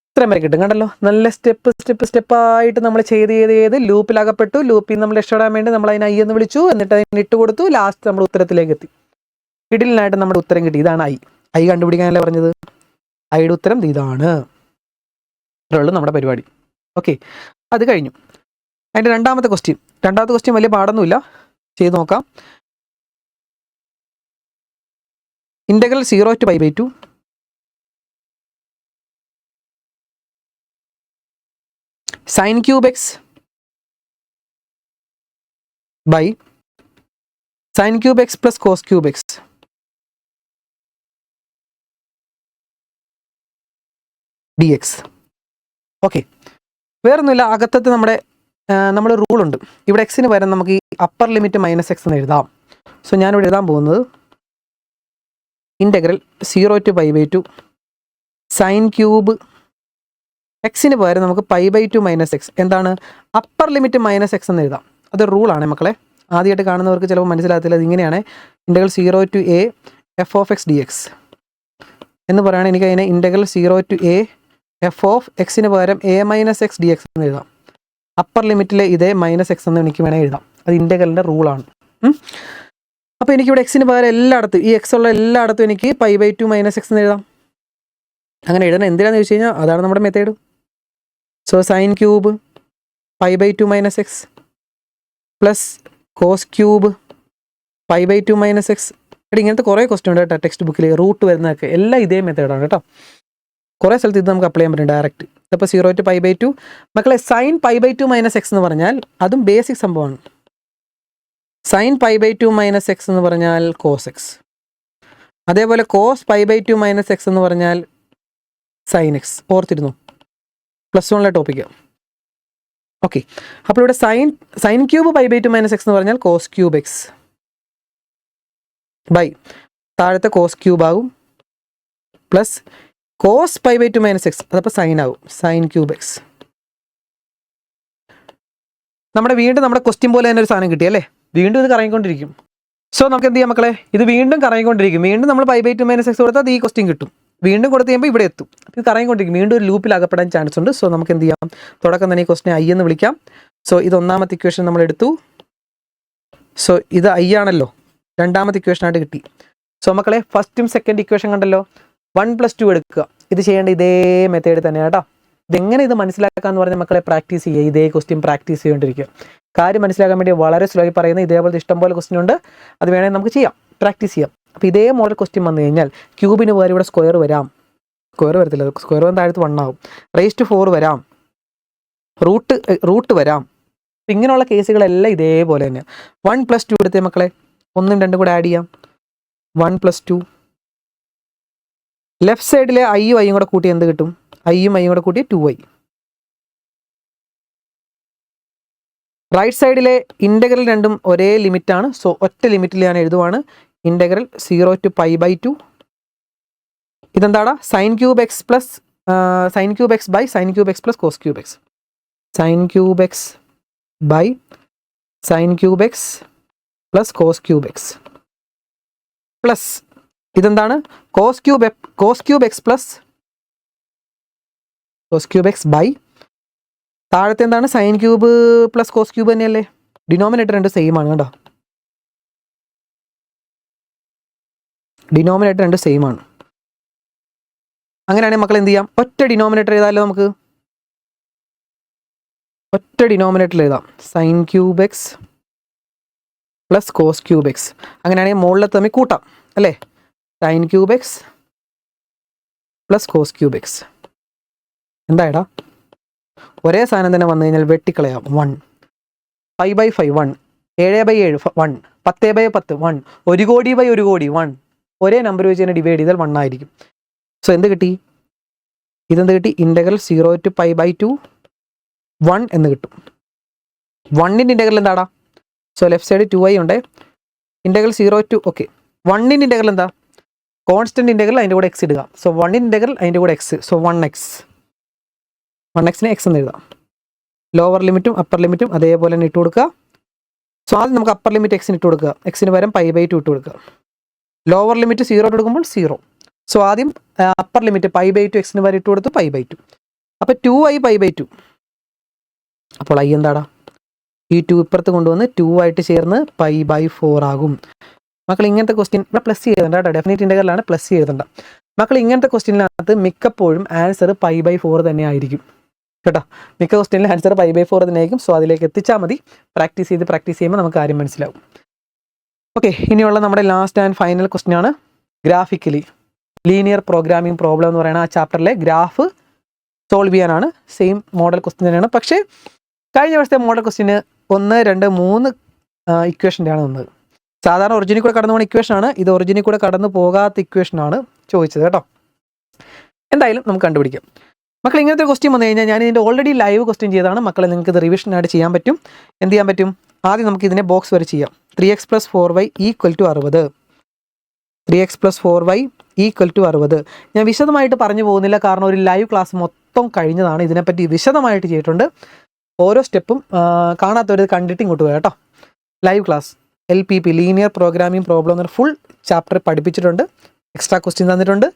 ഇത്രയും വരെ കിട്ടും. കണ്ടല്ലോ, നല്ല സ്റ്റെപ്പായിട്ട് നമ്മൾ ചെയ്ത് ലൂപ്പിലാകപ്പെട്ടു. ലൂപ്പിൽ നമ്മൾ രക്ഷപ്പെടാൻ വേണ്ടി നമ്മൾ അതിന് ഐ എന്ന് വിളിച്ചു, എന്നിട്ട് അതിന് ഇട്ട് കൊടുത്തു. ലാസ്റ്റ് നമ്മൾ ഉത്തരത്തിലേക്ക് എത്തി. ഇടലിനായിട്ട് നമ്മുടെ ഉത്തരം കിട്ടി. ഇതാണ് ഐ കണ്ടുപിടിക്കാനല്ലേ പറഞ്ഞത്. ഐയുടെ ഉത്തരം ഇതാണ്. ഇത്രയുള്ളൂ നമ്മുടെ പരിപാടി. ഓക്കെ, അത് കഴിഞ്ഞു. അതിൻ്റെ രണ്ടാമത്തെ ക്വസ്റ്റ്യൻ വലിയ പാടൊന്നുമില്ല, ചെയ്ത് നോക്കാം. Integral 0 to π/2 sin cube x by sin cube x plus cos cube x dx. Okay, വേറൊന്നുമില്ല. അകത്തത്തെ നമ്മുടെ റൂളുണ്ട്. ഇവിടെ എക്സിന് പകരം നമുക്ക് ഈ അപ്പർ ലിമിറ്റ് മൈനസ് എക്സ് എന്ന് എഴുതാം. സോ ഞാനിവിടെ എഴുതാൻ പോകുന്നത് ഇൻ്റഗ്രൽ 0 to π/2 സൈൻ ക്യൂബ് എക്സിന് പകരം നമുക്ക് π/2 മൈനസ് എക്സ്. എന്താണ്? അപ്പർ ലിമിറ്റ് മൈനസ് എക്സ് എന്ന് എഴുതാം. അതൊരു റൂളാണ് മക്കളെ. ആദ്യമായിട്ട് കാണുന്നവർക്ക് ചിലപ്പോൾ മനസ്സിലാകത്തില്ല. ഇതിങ്ങനെയാണ് integral 0 to a f of x dx എന്ന് പറയുകയാണെങ്കിൽ എനിക്ക് അതിനെ integral 0 to a f of എക്സിന് പകരം a minus X D X എന്ന് എഴുതാം. അപ്പർ ലിമിറ്റിലെ ഇതേ മൈനസ് എക്സ് എന്ന് എനിക്ക് വേണമെങ്കിൽ എഴുതാം. അത് ഇൻ്റഗ്രലിൻ്റെ റൂളാണ്. അപ്പോൾ എനിക്കിവിടെ എക്സിന് പകരം എല്ലായിടത്തും ഈ എക്സ് ഉള്ള എല്ലായിടത്തും എനിക്ക് π/2 മൈനസ് എക്സ് എന്ന് എഴുതാം. അങ്ങനെ എഴുതണം. എന്തിനാണെന്ന് ചോദിച്ചു കഴിഞ്ഞാൽ അതാണ് നമ്മുടെ method. So sine cube π/2 minus x plus cos cube π/2 minus x. എടി ഇങ്ങനത്തെ കുറേ ക്വസ്റ്റ്യൻ ഉണ്ട് കേട്ടോ ടെക്സ്റ്റ് ബുക്കിൽ. റൂട്ട് വരുന്നതൊക്കെ എല്ലാം ഇതേ മെത്തേഡാണ് കേട്ടോ. കുറേ സ്ഥലത്ത് ഇത് നമുക്ക് അപ്ലൈ ചെയ്യാൻ പറ്റും ഡയറക്റ്റ്. ഇപ്പോൾ 0 to π/2 മക്കളെ സൈൻ π/2 മൈനസ് എക്സ് എന്ന് പറഞ്ഞാൽ അതും ബേസിക് സംഭവമാണ്. സൈൻ π/2 മൈനസ് എക്സ് എന്ന് പറഞ്ഞാൽ കോസ് എക്സ്. അതേപോലെ കോസ് π/2 മൈനസ് എക്സ് എന്ന് പറഞ്ഞാൽ സൈൻ എക്സ്. ഓർത്തിരുന്നു, +1 ടോപ്പിക്ക്. ഓക്കെ, അപ്പോൾ ഇവിടെ സൈൻ ക്യൂബ് π/2 മൈനസ് എക്സ് എന്ന് പറഞ്ഞാൽ കോസ് ക്യൂബ് എക്സ് ബൈ താഴത്തെ കോസ് ക്യൂബ് ആകും പ്ലസ് കോസ് π/2 മൈനസ് എക്സ്, അതപ്പോൾ സൈൻ ആകും, സൈൻ ക്യൂബ് എക്സ്. വീണ്ടും നമ്മുടെ ക്വസ്റ്റ്യൻ പോലെ തന്നെ ഒരു സാധനം കിട്ടിയല്ലേ. വീണ്ടും ഇത് കറങ്ങിക്കൊണ്ടിരിക്കും. സോ നമുക്ക് എന്ത് ചെയ്യാം മക്കളെ, ഇത് വീണ്ടും കറങ്ങിക്കൊണ്ടിരിക്കും. വീണ്ടും നമ്മൾ π/2 മൈനസ് എക്സ് കൊടുത്താൽ ഈ ക്വസ്റ്റ്യൻ കിട്ടും. വീണ്ടും കൊടുത്ത് കഴിയുമ്പോൾ ഇവിടെ എത്തും. ഇത് കറങ്ങിക്കൊണ്ടിരിക്കും. വീണ്ടും ഒരു ലൂപ്പിൽ അകപ്പെടാൻ ചാൻസ് ഉണ്ട്. സോ നമുക്ക് എന്ത് ചെയ്യാം, തുടക്കം തന്നെ ഈ ക്വസ്റ്റിനെ ഐ എന്ന് വിളിക്കാം. സോ ഇത് ഒന്നാമത്തെ ഇക്വേഷൻ നമ്മൾ എടുത്തു. സോ ഇത് ഐ ആണല്ലോ, രണ്ടാമത്തെ ഇക്വേഷനായിട്ട് കിട്ടി. സോ മക്കളെ ഫസ്റ്റും സെക്കൻഡ് ഇക്വേഷൻ കണ്ടല്ലോ. 1 + 2 എടുക്കുക. ഇത് ചെയ്യേണ്ട ഇതേ മെത്തേഡ് തന്നെയാണ് കേട്ടോ. ഇതെങ്ങനെ ഇത് മനസ്സിലാക്കാമെന്ന് പറഞ്ഞാൽ മക്കളെ പ്രാക്ടീസ് ചെയ്യുക. ഇതേ ക്വസ്റ്റ്യൻ പ്രാക്ടീസ് ചെയ്തുകൊണ്ടിരിക്കുക. കാര്യം മനസ്സിലാക്കാൻ വേണ്ടി വളരെ സ്ലോ ആയി പറയുന്ന ഇതേപോലത്തെ ഇഷ്ടംപോലെ ക്വസ്റ്റ്യൻ ഉണ്ട്. അത് വേണമെങ്കിൽ നമുക്ക് ചെയ്യാം, പ്രാക്ടീസ് ചെയ്യാം. അപ്പോൾ ഇതേ മോഡൽ ക്വസ്റ്റ്യൻ വന്നു കഴിഞ്ഞാൽ ക്യൂബിന് പകരം ഇവിടെ സ്ക്വയർ വരാം. സ്ക്വയർ വരത്തില്ല, സ്ക്വയർ വന്ന് താഴത്ത് 1 ആവും. റേസ് ടു 4 വരാം, റൂട്ട് വരാം. ഇങ്ങനെയുള്ള കേസുകളെല്ലാം ഇതേപോലെ തന്നെ. 1 + 2 എടുത്തേ മക്കളെ, 1ഉം 2ഉം കൂടെ ആഡ് ചെയ്യാം. 1 + 2. ലെഫ്റ്റ് സൈഡിലെ ഐയും ഐയും കൂടെ കൂട്ടി എന്ത് കിട്ടും? ഐയും ഐയും കൂടെ കൂട്ടി 2i. റൈറ്റ് സൈഡിലെ ഇൻ്റഗ്രൽ രണ്ടും ഒരേ ലിമിറ്റാണ്. സോ ഒറ്റ ലിമിറ്റിൽ ഞാൻ എഴുതുവാണ്. Integral 0 to π/2. ഇതെന്താടാ? sin cube x plus sin cube x by sin cube x plus cos cube x. sin cube x by sin cube x plus cos cube x plus ഇതെന്താണ്? cos cube x plus cos cube x by താഴത്തെ എന്താണ്? Sine cube plus cos cube തന്നെയല്ലേ? Denominator രണ്ട് same ആണ് കേട്ടോ. Denominator രണ്ട് same ആണ്. അങ്ങനെയാണെങ്കിൽ മക്കൾ എന്ത് ചെയ്യാം? ഒറ്റ ഡിനോമിനേറ്റർ എഴുതാമല്ലോ നമുക്ക്. ഒറ്റ ഡിനോമിനേറ്ററിൽ എഴുതാം. Sine cube x plus cos cube x. അങ്ങനെയാണെങ്കിൽ മുകളിൽ തമ്മിൽ കൂട്ടാം അല്ലേ? Sine cube x plus cos cube x. എന്തായടാ? ഒരേ സാധനം തന്നെ വന്നു കഴിഞ്ഞാൽ വെട്ടിക്കളയാം. 1 5/5 1 7/7 1 10/10 1 1 കോടി/1 കോടി 1. ഒരേ നമ്പർ വെച്ച് തന്നെ ഡിവൈഡ് ചെയ്താൽ 1 ആയിരിക്കും. സോ എന്ത് കിട്ടി? ഇതെന്ത് കിട്ടി? ഇൻ്റഗ്രൽ 0 to π/2 1 എന്ന് കിട്ടും. 1ൻ്റെ ഇൻ്റഗ്രൽ എന്താടാ? സോ ലെഫ്റ്റ് സൈഡ് 2i ഉണ്ട്. ഇൻ്റഗ്രൽ 0 to ഓക്കെ 1ൻ്റെ ഇൻ്റഗ്രൽ എന്താ? കോൺസ്റ്റൻറ്റ് ഇൻ്റഗ്രൽ അതിൻ്റെ കൂടെ എക്സ് ഇടുക. സോ 1ൻ്റെ ഇൻ്റഗ്രൽ അതിൻ്റെ കൂടെ എക്സ്. So 1x. 1xനെ എക്സ് എന്ന് എഴുതാം. ലോവർ ലിമിറ്റും അപ്പർ ലിമിറ്റും അതേപോലെ തന്നെ ഇട്ട് കൊടുക്കുക. സോ ആദ്യം നമുക്ക് അപ്പർ ലിമിറ്റ് എക്സിന് ഇട്ട് കൊടുക്കുക. എക്സിന് പകരം π/2 ഇട്ട് കൊടുക്കുക. ലോവർ ലിമിറ്റ് 0 ഇട്ട് കൊടുക്കുമ്പോൾ 0. സോ ആദ്യം അപ്പർ ലിമിറ്റ് π/2 എക്സിന് പകരം ഇട്ട് കൊടുത്തു π/2. അപ്പോൾ 2i π/2. അപ്പോൾ i എന്താടാ? ഈ 2 ഇപ്പുറത്ത് കൊണ്ടുവന്ന് 2 ആയിട്ട് ചേർന്ന് π/4 ആകും. മക്കൾ ഇങ്ങനത്തെ ക്വസ്റ്റ്യൻ ഇവിടെ പ്ലസ് ചെയ്തണ്ട കേട്ടോ. ഡെഫിനിറ്റ് ഇൻ്റഗ്രലാണ്, പ്ലസ് ചെയ്തണ്ട. മക്കൾ ഇങ്ങനത്തെ ക്വസ്റ്റ്യനിനകത്ത് മിക്കപ്പോഴും ആൻസർ π/4 തന്നെ ആയിരിക്കും കേട്ടോ. മിക്ക ക്വസ്റ്റ്യനിൽ ആൻസർ π/4 തന്നെ ആയിരിക്കും. സോ അതിലേക്ക് എത്തിച്ചാൽ മതി. പ്രാക്ടീസ് ചെയ്യുമ്പോൾ നമുക്ക് കാര്യം മനസ്സിലാവും. ഓക്കെ, ഇനിയുള്ള നമ്മുടെ ലാസ്റ്റ് ആൻഡ് ഫൈനൽ ക്വസ്റ്റ്യൻ ആണ് ഗ്രാഫിക്കലി ലീനിയർ പ്രോഗ്രാമിംഗ് പ്രോബ്ലം എന്ന് പറയുന്ന ആ ചാപ്റ്ററിലെ ഗ്രാഫ് സോൾവ് ചെയ്യാനാണ്. സെയിം മോഡൽ ക്വസ്റ്റ്യൻ തന്നെയാണ്. പക്ഷേ കഴിഞ്ഞ വർഷത്തെ മോഡൽ ക്വസ്റ്റ്യന് 1 2 3 ഇക്വേഷൻ്റെ ആണ് വന്നത്. സാധാരണ ഒറിജിനിൽ കൂടെ കടന്നു പോകുന്ന ഇക്വേഷനാണ്. ഇത് ഒറിജിനിൽ കൂടെ കടന്നു പോകാത്ത ഇക്വേഷനാണ് ചോദിച്ചത് കേട്ടോ. എന്തായാലും നമുക്ക് കണ്ടുപിടിക്കാം. മക്കൾ ഇങ്ങനത്തെ ക്വസ്റ്റ്യൻ വന്നു കഴിഞ്ഞാൽ ഞാൻ ഇതിൻ്റെ ഓൾറെഡി ലൈവ് ക്വസ്റ്റ്യൻ ചെയ്താണ്. മക്കളെ നിങ്ങൾക്ക് ഇത് റിവിഷനായിട്ട് ചെയ്യാൻ പറ്റും. എന്ത് ചെയ്യാൻ പറ്റും? ആദ്യം നമുക്ക് ഇതിനെ ബോക്സ് വരെ ചെയ്യാം. 3x + 4y = 60. 3x + 4y = 60. ഞാൻ വിശദമായിട്ട് പറഞ്ഞു പോകുന്നില്ല, കാരണം ഒരു ലൈവ് ക്ലാസ് മൊത്തം കഴിഞ്ഞതാണ്. ഇതിനെപ്പറ്റി വിശദമായിട്ട് ചെയ്തിട്ടുണ്ട്. ഓരോ സ്റ്റെപ്പും കാണാത്തവർ കണ്ടിട്ട് ഇങ്ങോട്ട് പോയാൽ കേട്ടോ. Live class LPP linear programming problem എന്നൊരു ഫുൾ ചാപ്റ്റർ പഠിപ്പിച്ചിട്ടുണ്ട്. എക്സ്ട്രാ ക്വസ്റ്റ്യൻ തന്നിട്ടുണ്ട്.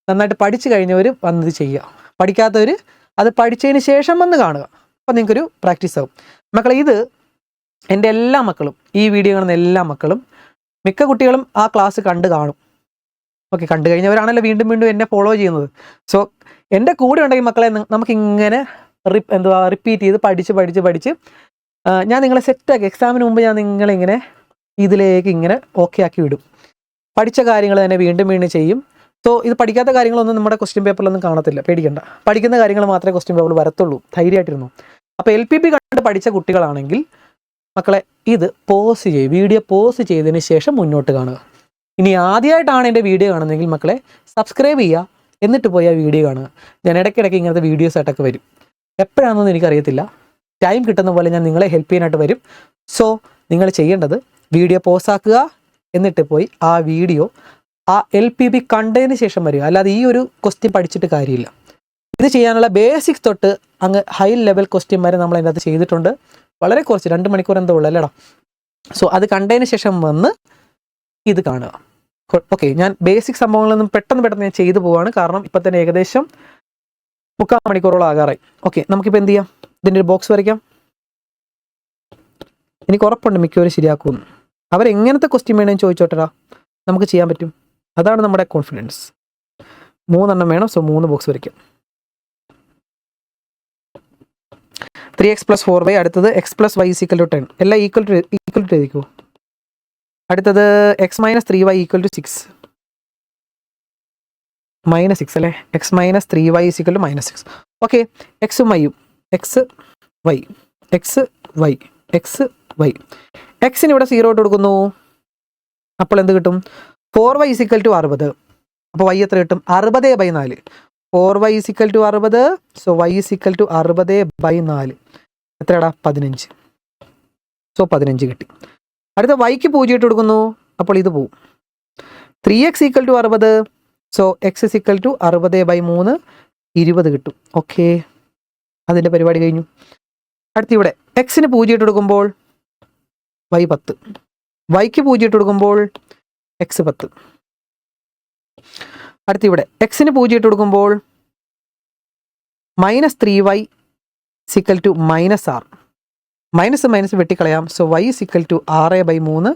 നന്നായിട്ട് പഠിച്ചു കഴിഞ്ഞവർ വന്നത് ചെയ്യുക. പഠിക്കാത്തവർ അത് പഠിച്ചതിന് ശേഷം വന്ന് കാണുക. അപ്പോൾ നിങ്ങൾക്കൊരു പ്രാക്ടീസ് ആവും. മക്കളെ, ഇത് എൻ്റെ എല്ലാ മക്കളും, ഈ വീഡിയോ കാണുന്ന എല്ലാ മക്കളും, മിക്ക കുട്ടികളും ആ ക്ലാസ് കണ്ട് കാണും. ഓക്കെ, കണ്ടു കഴിഞ്ഞവരാണല്ലോ വീണ്ടും വീണ്ടും എന്നെ ഫോളോ ചെയ്യുന്നത്. സോ എൻ്റെ കൂടെ ഉണ്ടെങ്കിൽ മക്കളെ നമുക്കിങ്ങനെ റിപ്പീറ്റ് ചെയ്ത് പഠിച്ച് ഞാൻ നിങ്ങളെ സെറ്റാക്കി എക്സാമിന് മുമ്പ് ഞാൻ നിങ്ങളിങ്ങനെ ഇതിലേക്ക് ഇങ്ങനെ ഓക്കെ ആക്കി വിടും. പഠിച്ച കാര്യങ്ങൾ തന്നെ വീണ്ടും വീണ്ടും ചെയ്യും. സോ ഇത് പഠിക്കാത്ത കാര്യങ്ങളൊന്നും നമ്മുടെ ക്വസ്റ്റ്യൻ പേപ്പറിലൊന്നും കാണത്തില്ല, പേടിക്കണ്ട. പഠിക്കുന്ന കാര്യങ്ങൾ മാത്രമേ ക്വസ്റ്റ്യൻ പേപ്പറിൽ വരത്തുള്ളൂ. ധൈര്യമായിട്ടിരുന്നു. അപ്പോൾ LPP കണ്ട് പഠിച്ച കുട്ടികളാണെങ്കിൽ മക്കളെ ഇത് പോസ് ചെയ്യും. വീഡിയോ പോസ് ചെയ്തതിന് ശേഷം മുന്നോട്ട് കാണുക. ഇനി ആദ്യമായിട്ടാണ് എൻ്റെ വീഡിയോ കാണുന്നതെങ്കിൽ മക്കളെ സബ്സ്ക്രൈബ് ചെയ്യുക, എന്നിട്ട് പോയി ആ വീഡിയോ കാണുക. ഞാൻ ഇടയ്ക്കിടയ്ക്ക് ഇങ്ങനത്തെ വീഡിയോസ് ആയിട്ടൊക്കെ വരും. എപ്പോഴാണെന്നൊന്നും എനിക്കറിയത്തില്ല. ടൈം കിട്ടുന്ന പോലെ ഞാൻ നിങ്ങളെ ഹെൽപ്പ് ചെയ്യാനായിട്ട് വരും. സോ നിങ്ങൾ ചെയ്യേണ്ടത് വീഡിയോ പോസ് ആക്കുക, എന്നിട്ട് പോയി ആ വീഡിയോ ആ LPP കണ്ടതിന് ശേഷം വരിക. അല്ലാതെ ഈ ഒരു ക്വസ്റ്റ്യൻ പഠിച്ചിട്ട് കാര്യമില്ല. ഇത് ചെയ്യാനുള്ള ബേസിക്സ് തൊട്ട് അങ്ങ് ഹൈ ലെവൽ ക്വസ്റ്റ്യൻ വരെ നമ്മൾ അതിനകത്ത് ചെയ്തിട്ടുണ്ട്. വളരെ കുറച്ച് 2 മണിക്കൂർ എന്തോ ഉള്ളൂ അല്ലേടാ. സോ അത് കണ്ടതിന് ശേഷം വന്ന് ഇത് കാണുക. ഓക്കെ, ഞാൻ ബേസിക് സംഭവങ്ങളൊന്നും പെട്ടെന്ന് ഞാൻ ചെയ്തു പോവാണ്. കാരണം ഇപ്പം തന്നെ ഏകദേശം 3/4 മണിക്കൂറോളം ആകാറായി. ഓക്കെ, നമുക്കിപ്പോൾ എന്ത് ചെയ്യാം? ഇതിൻ്റെ ഒരു ബോക്സ് വരയ്ക്കാം. എനിക്ക് ഉറപ്പുണ്ട് മിക്കവരും ശരിയാക്കുമെന്ന്. അവരെങ്ങനത്തെ ക്വസ്റ്റ്യൻ വേണമെന്ന് ചോദിച്ചോട്ടടാ, നമുക്ക് ചെയ്യാൻ പറ്റും. അതാണ് നമ്മുടെ കോൺഫിഡൻസ്. 3 എണ്ണം വേണം. സോ 3 ബോക്സ് വരയ്ക്കാം. 3x + 4y. അടുത്തത് x + y = 10. എല്ലാം ഈക്വൽ ടു എഴുതിക്കോ. അടുത്തത് x - 3y = 6. -6 അല്ലേ? x - 3y = -6. Okay, x y X Y. എക്സിന് ഇവിടെ 0 ഇട്ട് കൊടുക്കുന്നു. അപ്പോൾ എന്ത് കിട്ടും? 4y = 60. അപ്പോൾ y എത്ര കിട്ടും? 60/4. 4y = 60. So y = 60/4. എത്രയാടാ? 15. സോ 15 കിട്ടി. അടുത്ത yക്ക് 0 ഇട്ട് കൊടുക്കുന്നു. അപ്പോൾ ഇത് പോവും. 3x = 60. So x = 60/3. 20 കിട്ടും. ഓക്കെ, അതിൻ്റെ പരിപാടി കഴിഞ്ഞു. അടുത്ത ഇവിടെ എക്സിന് 0 ഇട്ട് കൊടുക്കുമ്പോൾ y 10. yക്ക് 0 ഇട്ട് കൊടുക്കുമ്പോൾ x 10. അടുത്ത ഇവിടെ എക്സിന് 0 ഇട്ട് കൊടുക്കുമ്പോൾ -3y = -r. മൈനസ് വെട്ടിക്കളയാം. സോ y = 6/3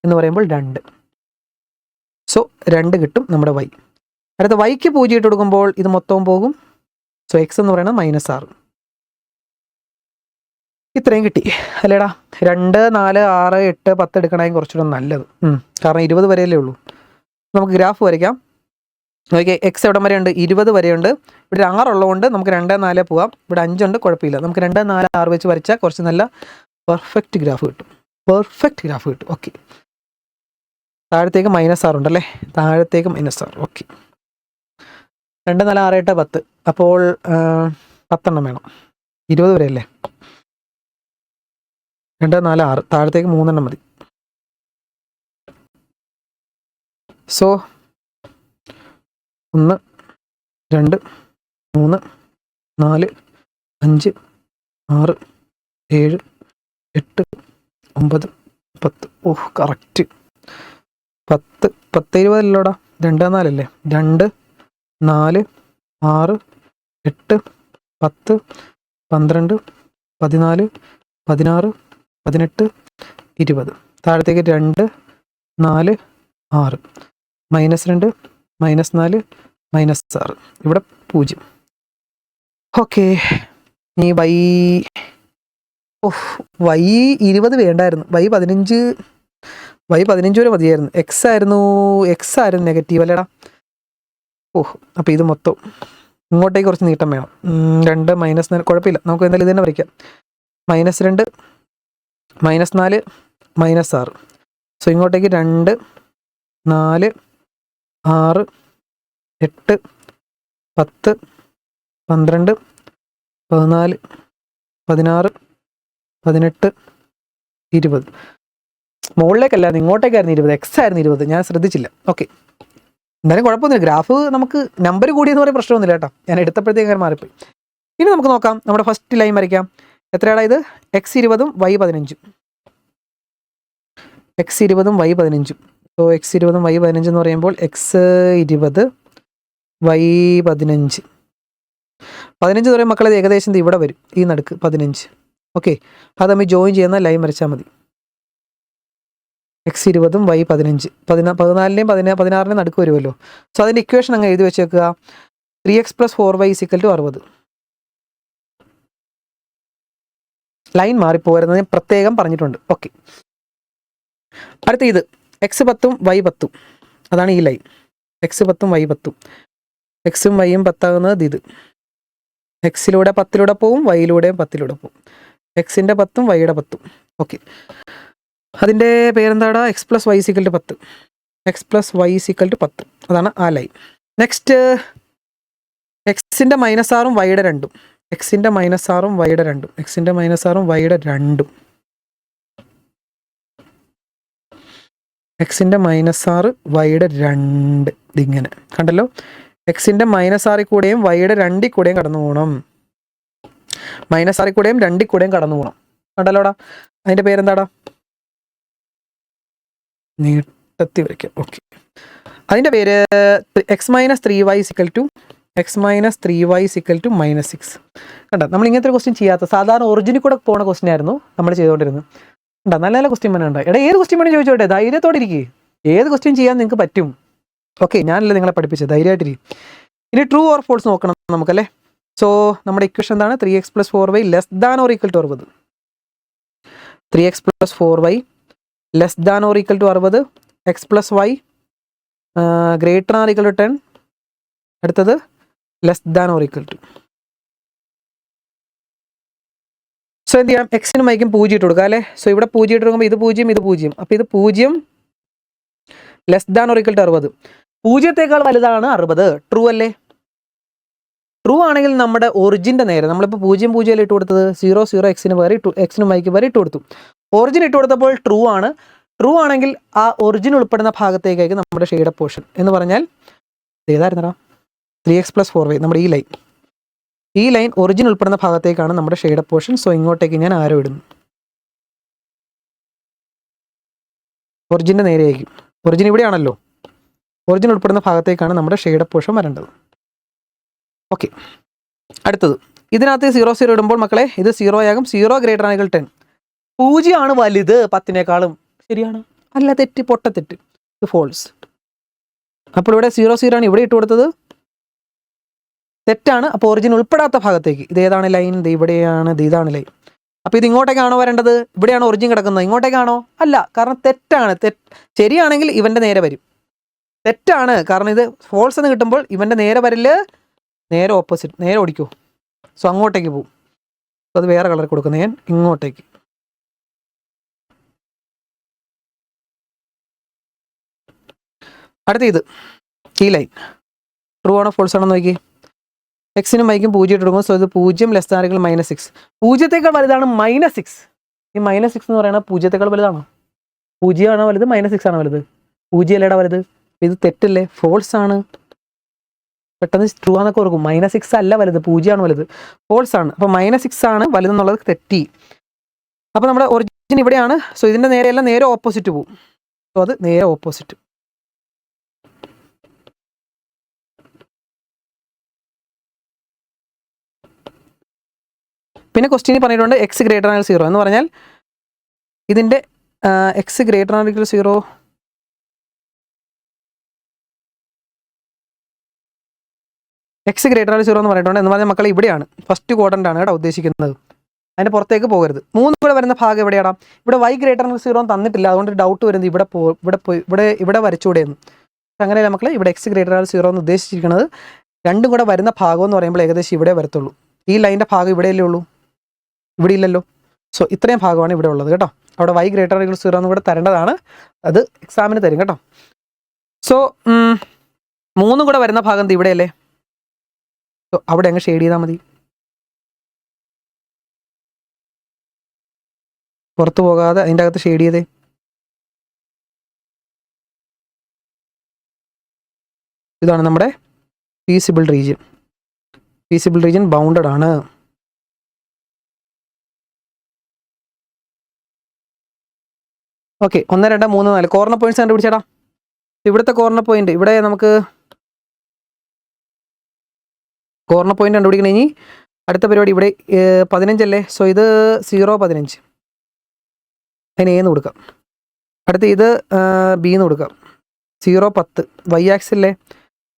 എന്ന് പറയുമ്പോൾ 2. സോ 2 കിട്ടും നമ്മുടെ y. അടുത്ത yക്ക് 0 ഇട്ട് കൊടുക്കുമ്പോൾ ഇത് മൊത്തവും പോകും. സോ x എന്ന് പറയുന്നത് -6. ഇത്രയും കിട്ടി അല്ലേടാ? 2, 4, 6, 8, 10 എടുക്കണമെങ്കിൽ കുറച്ചുകൂടെ നല്ലത്. കാരണം 20 വരെയല്ലേ ഉള്ളൂ. നമുക്ക് ഗ്രാഫ് വരയ്ക്കാം. ഓക്കെ, എക്സ് എവിടം വരെയുണ്ട്? 20 വരെയുണ്ട്. ഇവിടെ 6 ഉള്ളതുകൊണ്ട് നമുക്ക് 2, 4 പോവാം. ഇവിടെ 5 ഉണ്ട്, കുഴപ്പമില്ല. നമുക്ക് 2, 4, 6 വെച്ച് വരച്ചാൽ കുറച്ച് നല്ല പെർഫെക്റ്റ് ഗ്രാഫ് കിട്ടും. ഓക്കെ, താഴത്തേക്ക് -6 ഉണ്ടല്ലേ? താഴത്തേക്ക് -6. ഓക്കെ, 2, 4, 6, 8, 10. അപ്പോൾ 10 എണ്ണം വേണം. 20 വരെയല്ലേ? 2, 4, 6. താഴത്തേക്ക് 3 എണ്ണം മതി. സോ 1, 2, 3, 4, 5, 6, 7, 8, 9, 10. ഓഹ്, കറക്റ്റ് 10. 10, 20 അല്ലോടാ? 2, 4 അല്ലേ? 2, 4, 6, 8, 10, 12, 14, 16, 18, 20. താഴത്തേക്ക് 2, 4, 6. -2, -4, -6. ഇവിടെ 0. ഓക്കെ, ഈ y 20 വേണ്ടായിരുന്നു. y 15 വരെ മതിയായിരുന്നു. എക്സ് ആയിരുന്നു നെഗറ്റീവ് അല്ലേടാ? അപ്പോൾ ഇത് മൊത്തം ഇങ്ങോട്ടേക്ക് കുറച്ച് നീട്ടം വേണം. 2, -4. കുഴപ്പമില്ല, നമുക്ക് എന്തായാലും ഇത് തന്നെ വരയ്ക്കാം. -2, -4, -6. സോ ഇങ്ങോട്ടേക്ക് 2, 4, 6, 8, 10, 12, 14, 16, 18, 20. മുകളിലേക്കല്ലായിരുന്നു, ഇങ്ങോട്ടേക്കായിരുന്നു 20. എക്സ് ആയിരുന്നു 20. ഞാൻ ശ്രദ്ധിച്ചില്ല. ഓക്കെ, എന്തായാലും കുഴപ്പമൊന്നുമില്ല. ഗ്രാഫ് നമുക്ക് നമ്പർ കൂടിയെന്ന് പറയുന്ന പ്രശ്നമൊന്നുമില്ല കേട്ടോ. ഞാൻ എടുത്തപ്പോഴത്തേക്ക് അങ്ങനെ മാറിപ്പോയി. ഇനി നമുക്ക് നോക്കാം. നമ്മുടെ ഫസ്റ്റ് ലൈൻ വരയ്ക്കാം. എത്രയാടാ ഇത്? x 20 y 15. x 20 y 15. So x 20 y 15 എന്ന് പറയുമ്പോൾ x 20 y 15. 15 എന്ന് പറയുമ്പോൾ മക്കളെ ഏകദേശം ഇവിടെ വരും, ഈ നടുക്ക് 15. ഓക്കെ, അത് നമ്മൾ ജോയിൻ ചെയ്യുന്ന ലൈൻ വരച്ചാൽ മതി. x 20 y 15. 14നെയും 16നെയും നടുക്ക് വരുമല്ലോ. സോ അതിൻ്റെ ഇക്വേഷൻ അങ്ങ് എഴുതി വെച്ചേക്കുക. 3x + 4y = 60. ലൈൻ മാറിപ്പോരുന്നത് ഞാൻ പ്രത്യേകം പറഞ്ഞിട്ടുണ്ട്. ഓക്കെ, അടുത്ത ഇത് x 10 y 10. അതാണ് ഈ ലൈൻ. x 10 y 10. എക്സും വൈയും 10 ആകുന്നത് ഇത്. എക്സിലൂടെ 10ലൂടെ പോവും, വൈയിലൂടെയും 10ലൂടെ പോവും. എക്സിൻ്റെ 10ഉം വൈയുടെ 10ഉം. ഓക്കെ, അതിൻ്റെ പേരെന്താടാ? x + y = 10. x + y = 10. അതാണ് ആ ലൈൻ. നെക്സ്റ്റ് എക്സിൻ്റെ -6ഉം വൈയുടെ 2ഉം. എക്സിൻ്റെ -6ഉം വൈയുടെ 2ഉം. എക്സിൻ്റെ -6ഉം വൈയുടെ 2ഉം. എക്സിൻ്റെ -6 വൈയുടെ 2. ഇതിങ്ങനെ കണ്ടല്ലോ. എക്സിൻ്റെ -6 കൂടെയും വൈയുടെ 2 കൂടെയും കടന്നു പോകണം. -6 കൂടെയും 2 കൂടെയും കടന്നു പോകണം. കണ്ടല്ലോടാ? അതിൻ്റെ പേരെന്താടാ? നീട്ടത്തി വരയ്ക്കാം. ഓക്കെ, അതിൻ്റെ പേര് x - 3y = -6. കണ്ടോ, നമ്മൾ ഇങ്ങനത്തെ ഒരു ക്വസ്റ്റ്യൻ ചെയ്യാത്ത, സാധാരണ ഒറിജിനിൽ കൂടെ പോകുന്ന ക്വസ്റ്റ്യൻ ആയിരുന്നു നമ്മൾ ചെയ്തുകൊണ്ടിരുന്നത്. കണ്ടോ, നല്ല നല്ല ക്വസ്റ്റ്യൻ വേണം. എടാ, ഏത് ക്വസ്റ്റ്യൻ വേണം ചോദിച്ചോട്ടെ, ധൈര്യത്തോടെ ഇരിക്കുക. ഏത് ക്വസ്റ്റ്യൻ ചെയ്യാൻ നിങ്ങൾക്ക് പറ്റും. ഓക്കെ, ഞാനല്ലേ നിങ്ങളെ പഠിപ്പിച്ചത്, ധൈര്യമായിട്ടിരിക്കും. ഇനി ട്രൂ ഓർ ഫോൾസ് നോക്കണം നമുക്കല്ലേ. സോ നമ്മുടെ ഇക്വേഷൻ എന്താണ്? 3x + 4y <= 60. 3x + 4y <= 60. x + y > 10. അടുത്തത് <= സോ എന്ത് ചെയ്യാം, എക്സിനും വൈക്കും 0 ഇട്ട് കൊടുക്കുക അല്ലേ. സോ ഇവിടെ 0 ഇട്ട് കൊടുക്കുമ്പോൾ ഇത് 0, ഇത് 0. അപ്പോൾ ഇത് 0 less than or equal to 60. 0-ത്തേക്കാൾ വലുതാണ് 60. ട്രൂ അല്ലേ? ട്രൂ ആണെങ്കിൽ നമ്മുടെ ഒറിജിൻ്റെ നേരെ, നമ്മളിപ്പോൾ 0 0 ഇട്ട് കൊടുത്തത് 0 0 എക്സിന് വരെ എക്സിനും വൈക്ക് വരെ ഇട്ട് കൊടുത്തു. ഒറിജിൻ ഇട്ട് കൊടുത്തപ്പോൾ ട്രൂ ആണ്. ട്രൂ ആണെങ്കിൽ ആ ഒറിജിൻ ഉൾപ്പെടുന്ന ഭാഗത്തേക്കായിരിക്കും നമ്മുടെ ഷെയ്ഡ് പോർഷൻ എന്ന് പറഞ്ഞാൽ ഏതായിരുന്നടാ 3x + 4y, നമ്മുടെ ഈ ലൈൻ ഒറിജിൻ ഉൾപ്പെടുന്ന ഭാഗത്തേക്കാണ് നമ്മുടെ ഷെയ്ഡ് പോർഷൻ. സോ ഇങ്ങോട്ടേക്ക് ഞാൻ ആരോ ഇടുന്നു, ഒറിജിൻ്റെ നേരെയായിരിക്കും. ഒറിജിൻ ഇവിടെയാണല്ലോ, ഒറിജിൻ ഉൾപ്പെടുന്ന ഭാഗത്തേക്കാണ് നമ്മുടെ ഷെയ്ഡ് പോർഷൻ വരേണ്ടത്. ഓക്കെ, അടുത്തത് ഇതിനകത്ത് 0 0 ഇടുമ്പോൾ മക്കളെ ഇത് 0 ആകും. 0 > 10. 0 ആണ് വലുത് 10-നേക്കാളും. ശരിയാണ്? അല്ല, തെറ്റ്, പൊട്ടത്തെറ്റ്, ഇത് ഫോൾസ്. അപ്പോൾ ഇവിടെ 0 0 ആണ് ഇവിടെ ഇട്ട് കൊടുത്തത്, തെറ്റാണ്. അപ്പോൾ ഒറിജിൻ ഉൾപ്പെടാത്ത ഭാഗത്തേക്ക് ഇത് ഏതാണ് ലൈൻ? ഇത് ഇവിടെയാണ്, ഇതാണ് ലൈൻ. അപ്പോൾ ഇത് ഇങ്ങോട്ടേക്കാണോ വരേണ്ടത്? ഇവിടെയാണ് ഒറിജിൻ കിടക്കുന്നത്, ഇങ്ങോട്ടേക്കാണോ? അല്ല, കാരണം തെറ്റാണ്. ശരിയാണെങ്കിൽ ഇവൻ്റെ നേരെ വരും. തെറ്റാണ്, കാരണം ഇത് ഫോൾസ് എന്ന് കിട്ടുമ്പോൾ ഇവൻ്റെ നേരെ വരില്ല, നേരെ ഓപ്പോസിറ്റ്, നേരെ ഓടിക്കൂ. സോ അങ്ങോട്ടേക്ക് പോവും. സോ അത് വേറെ കളർ കൊടുക്കുന്നത് ഞാൻ ഇങ്ങോട്ടേക്ക്. അടുത്ത ഇത് ഈ ലൈൻ ട്രൂ ആണോ ഫോൾസ് ആണോ നോക്കി. എക്സിനും വൈക്കും 0 ഇട്ട് കൊടുക്കും. സോ ഇത് 0 ലെസ് ദാൻ ഓർ -6. 0-ത്തേക്കാൾ വലുതാണ് -6. ഈ -6 എന്ന് പറയുന്നത് 0-ത്തേക്കാൾ വലുതാണോ? 0 ആണോ വലുത്, -6 ആണോ വലുത്? 0 അല്ലേടാ വലുത്. ഇത് തെറ്റല്ലേ, ഫോൾസ് ആണ്. പെട്ടെന്ന് ട്രൂ ആണെന്നൊക്കെ ഓർക്കും. -6 അല്ല വലുത്, 0 ആണ് വലുത്, ഫോൾസ് ആണ്. അപ്പോൾ -6 ആണ് വലുതെന്നുള്ളത് തെറ്റി. അപ്പോൾ നമ്മുടെ ഒറിജിൻ ഇവിടെയാണ്. സോ ഇതിൻ്റെ നേരെയല്ല, നേരെ ഓപ്പോസിറ്റ് പോവും. സോ അത് നേരെ ഓപ്പോസിറ്റ്. പിന്നെ ക്വസ്റ്റ്യനിൽ പറഞ്ഞിട്ടുണ്ട് x > 0 എന്ന് പറഞ്ഞാൽ ഇതിൻ്റെ x > 0 x > 0 എന്ന് പറഞ്ഞിട്ടുണ്ട്. എന്ന് പറഞ്ഞാൽ മക്കളെ ഇവിടെയാണ്, ഫസ്റ്റ് ക്വാഡ്രൻ്റ് ആണ് കേട്ടോ ഉദ്ദേശിക്കുന്നത്. അതിൻ്റെ പുറത്തേക്ക് പോകരുത്. 3 കൂടെ വരുന്ന ഭാഗം എവിടെയാടാ? ഇവിടെ y > 0 തന്നിട്ടില്ല, അതുകൊണ്ട് ഡൗട്ട് വരുന്നത് ഇവിടെ വരച്ചുകൂടെയെന്ന്. അങ്ങനെയല്ല മക്കളെ, ഇവിടെ x > 0 എന്ന് ഉദ്ദേശിച്ചിരിക്കുന്നത് 2 കൂടെ വരുന്ന ഭാഗം എന്ന് പറയുമ്പോൾ ഏകദേശം ഇവിടെ വരത്തുള്ളൂ. ഈ ലൈൻ്റെ ഭാഗം ഇവിടെയല്ലേ ഉള്ളൂ, ഇവിടെ ഇല്ലല്ലോ. സോ ഇത്രയും ഭാഗമാണ് ഇവിടെ ഉള്ളത് കേട്ടോ. അവിടെ y > 0 എന്ന് കൂടെ തരേണ്ടതാണ്, അത് എക്സാമിന് തരും കേട്ടോ. സോ 3 കൂടെ വരുന്ന ഭാഗം ഇവിടെയല്ലേ, സോ അവിടെ അങ്ങ് ഷെയ്ഡ് ചെയ്താൽ മതി, പുറത്തു പോകാതെ അതിൻ്റെ അകത്ത് ഷെയ്ഡ് ചെയ്തേ. ഇതാണ് നമ്മുടെ feasible region. Feasible region bounded ആണ്. ഓക്കെ, 1 2 3 4 കോർണർ പോയിന്റ്സ് കണ്ടുപിടിച്ചേടാ. ഇവിടുത്തെ കോർണർ പോയിന്റ്, ഇവിടെ നമുക്ക് കോർണർ പോയിന്റ് കണ്ടുപിടിക്കണം. ഇനി അടുത്ത പരിപാടി ഇവിടെ 15 അല്ലേ. സോ ഇത് 0 15, അതിന് A എന്ന് കൊടുക്കാം. അടുത്ത് ഇത് B എന്ന് കൊടുക്കാം. 0 10 y ആക്സിലല്ലേ.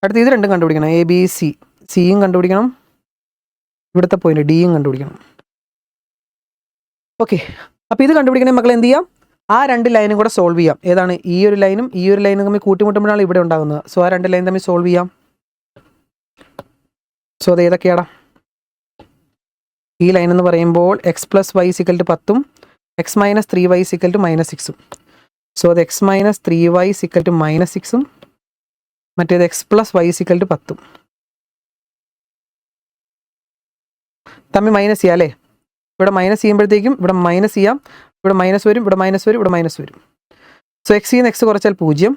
അടുത്ത് ഇത് രണ്ടും കണ്ടുപിടിക്കണം, ABC. സിയും കണ്ടുപിടിക്കണം, ഇവിടുത്തെ പോയിന്റ് ഡിയും കണ്ടുപിടിക്കണം. ഓക്കെ, അപ്പോൾ ഇത് കണ്ടുപിടിക്കണേ മക്കളെ എന്ത് ചെയ്യാം? ആ 2 ലൈനും കൂടെ സോൾവ് ചെയ്യാം. ഏതാണ്? ഈ ഒരു ലൈനും ഈ ഒരു ലൈനും തമ്മിൽ കൂട്ടിമുട്ടുമ്പോഴാണ് ഇവിടെ ഉണ്ടാകുന്നത്. സോ ആ 2 ലൈൻ തമ്മിൽ സോൾവ് ചെയ്യാം. സോ അത് ഏതൊക്കെയാടാ? ഈ ലൈൻ എന്ന് പറയുമ്പോൾ x + y = 10ഉം x - 3y = -6ഉം. സോ അത് x - 3y = -6ഉം മറ്റേത് x + y = 10ഉം തമ്മിൽ മൈനസ് ചെയ്യാം അല്ലേ. ഇവിടെ മൈനസ് ചെയ്യുമ്പോഴത്തേക്കും ഇവിടെ മൈനസ് ചെയ്യാം, ഇവിടെ മൈനസ് വരും, ഇവിടെ മൈനസ് വരും, ഇവിടെ മൈനസ് വരും. സോ എക്സിൽ നിന്ന് എക്സ് കുറച്ചാൽ 0,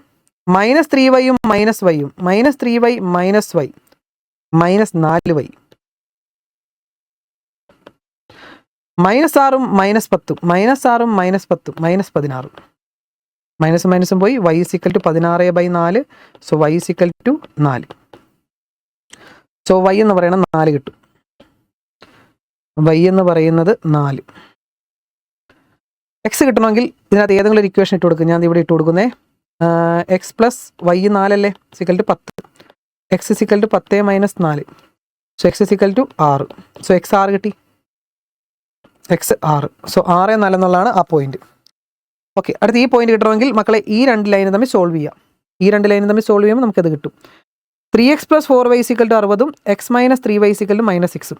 -3y -y -3y -y -4y, -6ഉം -10ഉം -6ഉം -10ഉം -16. മൈനസും പോയി, y = 16/4. So y = 4. So y എന്ന് പറയുന്നത് 4 കിട്ടും. y എന്ന് പറയുന്നത് 4. x കിട്ടണമെങ്കിൽ ഇതിനകത്ത് ഏതെങ്കിലും ഒരു ഇക്വേഷൻ ഇട്ട് കൊടുക്കും. ഞാൻ ഇവിടെ ഇട്ട് കൊടുക്കുന്നേ. x + y 4 അല്ലേ, = 10. x = 10 - 4. So x = 6. So x 6 കിട്ടി, x 6. സോ 6 4 എന്നുള്ളതാണ് ആ പോയിന്റ്. ഓക്കെ, അടുത്ത് ഈ പോയിന്റ് കിട്ടണമെങ്കിൽ മക്കളെ ഈ 2 ലൈനും തമ്മിൽ സോൾവ് ചെയ്യാം. ഈ 2 ലൈനും തമ്മിൽ സോൾവ് ചെയ്യുമ്പോൾ നമുക്കത് കിട്ടും. 3x + 4y = 60ഉം x - 3y = -6ഉം.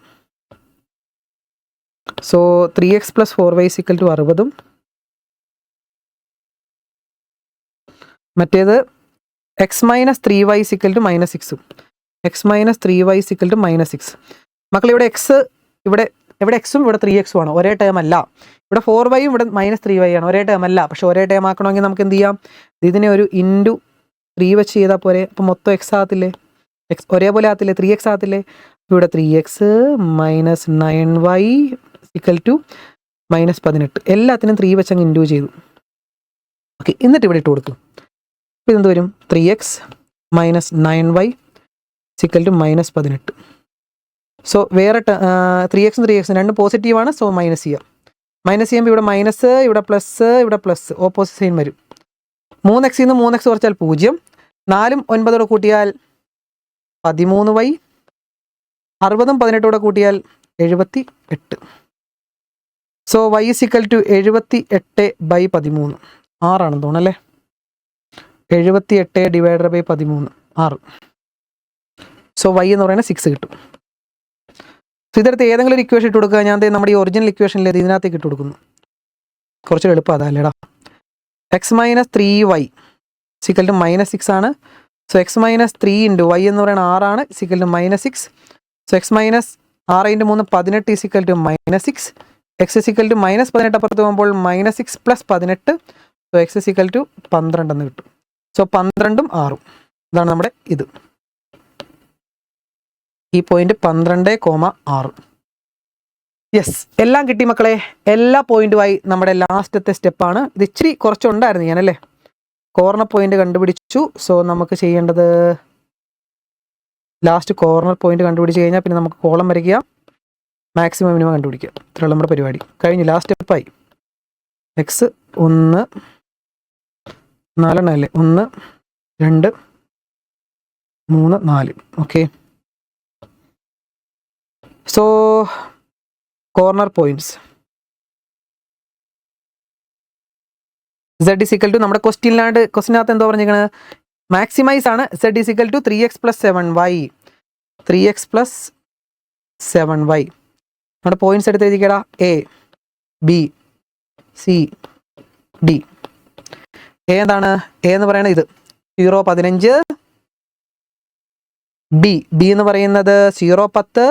So 3x + 4y = 60. മറ്റേത് x - 3y = -6. x - 3y = -6. മക്കൾ ഇവിടെ എക്സ് ഇവിടെ എക്സും ഇവിടെ 3x ആണ്, ഒരേ ടേം അല്ല. ഇവിടെ 4y ഇവിടെ -3y ആണ്, ഒരേ ടേം അല്ല. പക്ഷെ ഒരേ ടേം ആക്കണമെങ്കിൽ നമുക്ക് എന്ത് ചെയ്യാം? ഇതിനെ ഒരു ഇൻറ്റു 3 വെച്ച് ചെയ്താൽ പോരെ. അപ്പോൾ മൊത്തം എക്സ് ആകത്തില്ലേ? എക്സ് ഒരേപോലെ ആകത്തില്ലേ? 3x ആകത്തില്ലേ? ഇവിടെ 3x - 9y = -18. എല്ലാത്തിനും 3 വെച്ച് അങ്ങ് ഇൻറ്റു ചെയ്തു. ഓക്കെ, എന്നിട്ട് ഇവിടെ ഇട്ട് കൊടുക്കും. അപ്പോൾ ഇതെന്ത് വരും? 3x - 9y = -18. സോ വേറെ 3x രണ്ടും പോസിറ്റീവാണ്. സോ മൈനസ് ചെയ്യാം. മൈനസ് ചെയ്യുമ്പോൾ ഇവിടെ മൈനസ്, ഇവിടെ പ്ലസ്, ഇവിടെ പ്ലസ്, ഓപ്പോസിറ്റ് സൈൻ വരും. 3x നിന്ന് 3x കുറച്ചാൽ 0. 4ഉം 9 കൂട്ടിയാൽ 13y. 60ഉം 18 കൂട്ടിയാൽ 78. So y = 78/13. 6 ആണെന്ന് തോന്നുന്നു അല്ലേ? 78/13 6. സോ y എന്ന് പറയുന്നത് 6 കിട്ടും. സോ ഇതെടുത്ത് ഏതെങ്കിലും ഒരു ഇക്വേഷൻ ഇട്ട് കൊടുക്കുക. ഞാൻ നമ്മുടെ ഈ ഒറിജിനൽ ഇക്വേഷനിൽ ഇതിനകത്തേക്ക് ഇട്ട് കൊടുക്കുന്നു. കുറച്ച് എളുപ്പം അതല്ലേടാ. x - 3y = -6 ആണ്. സോ x - 3 × y എന്ന് പറയുന്നത് 6 ആണ്, = -6. So x - 6 × 3 18 = -6. x -18 അപ്പുറത്ത് പോകുമ്പോൾ -6 + 18. സോ x = 12 എന്ന് കിട്ടും. സോ 12ഉം 6ഉം ഇതാണ് നമ്മുടെ ഇത്. ഈ പോയിന്റ് 12,6. യെസ്, എല്ലാം കിട്ടി മക്കളെ. എല്ലാ പോയിന്റുമായി നമ്മുടെ ലാസ്റ്റത്തെ സ്റ്റെപ്പാണ്. ഇത് ഇച്ചിരി കുറച്ചുണ്ടായിരുന്നു ഞാനല്ലേ. കോർണർ പോയിന്റ് കണ്ടുപിടിച്ചു. സോ നമുക്ക് ചെയ്യേണ്ടത് ലാസ്റ്റ് കോർണർ പോയിന്റ് കണ്ടുപിടിച്ച് കഴിഞ്ഞാൽ പിന്നെ നമുക്ക് കോളം വരയ്ക്കുക, മാക്സിമം മിനിമം കണ്ടുപിടിക്കുക. ഇത്രയുള്ള നമ്മുടെ പരിപാടി കഴിഞ്ഞു. ലാസ്റ്റ് സ്റ്റെപ്പായി. എക്സ് 1 4 അല്ലേ? 1 2 3 4. Okay, so corner points z = നമ്മുടെ ക്വസ്റ്റ്യനകത്ത് എന്തോ പറഞ്ഞിരിക്കുന്നത്? മാക്സിമൈസ് ആണ്. z = 3x + 7y. 3x + 7y. നമ്മുടെ പോയിന്റ്സ് എടുത്ത് എഴുതിക്കടാ. A B C D. A എന്താണ്? എ എന്ന് പറയുന്നത് ഇത് 0 15. ബി എന്ന് പറയുന്നത് 0 10.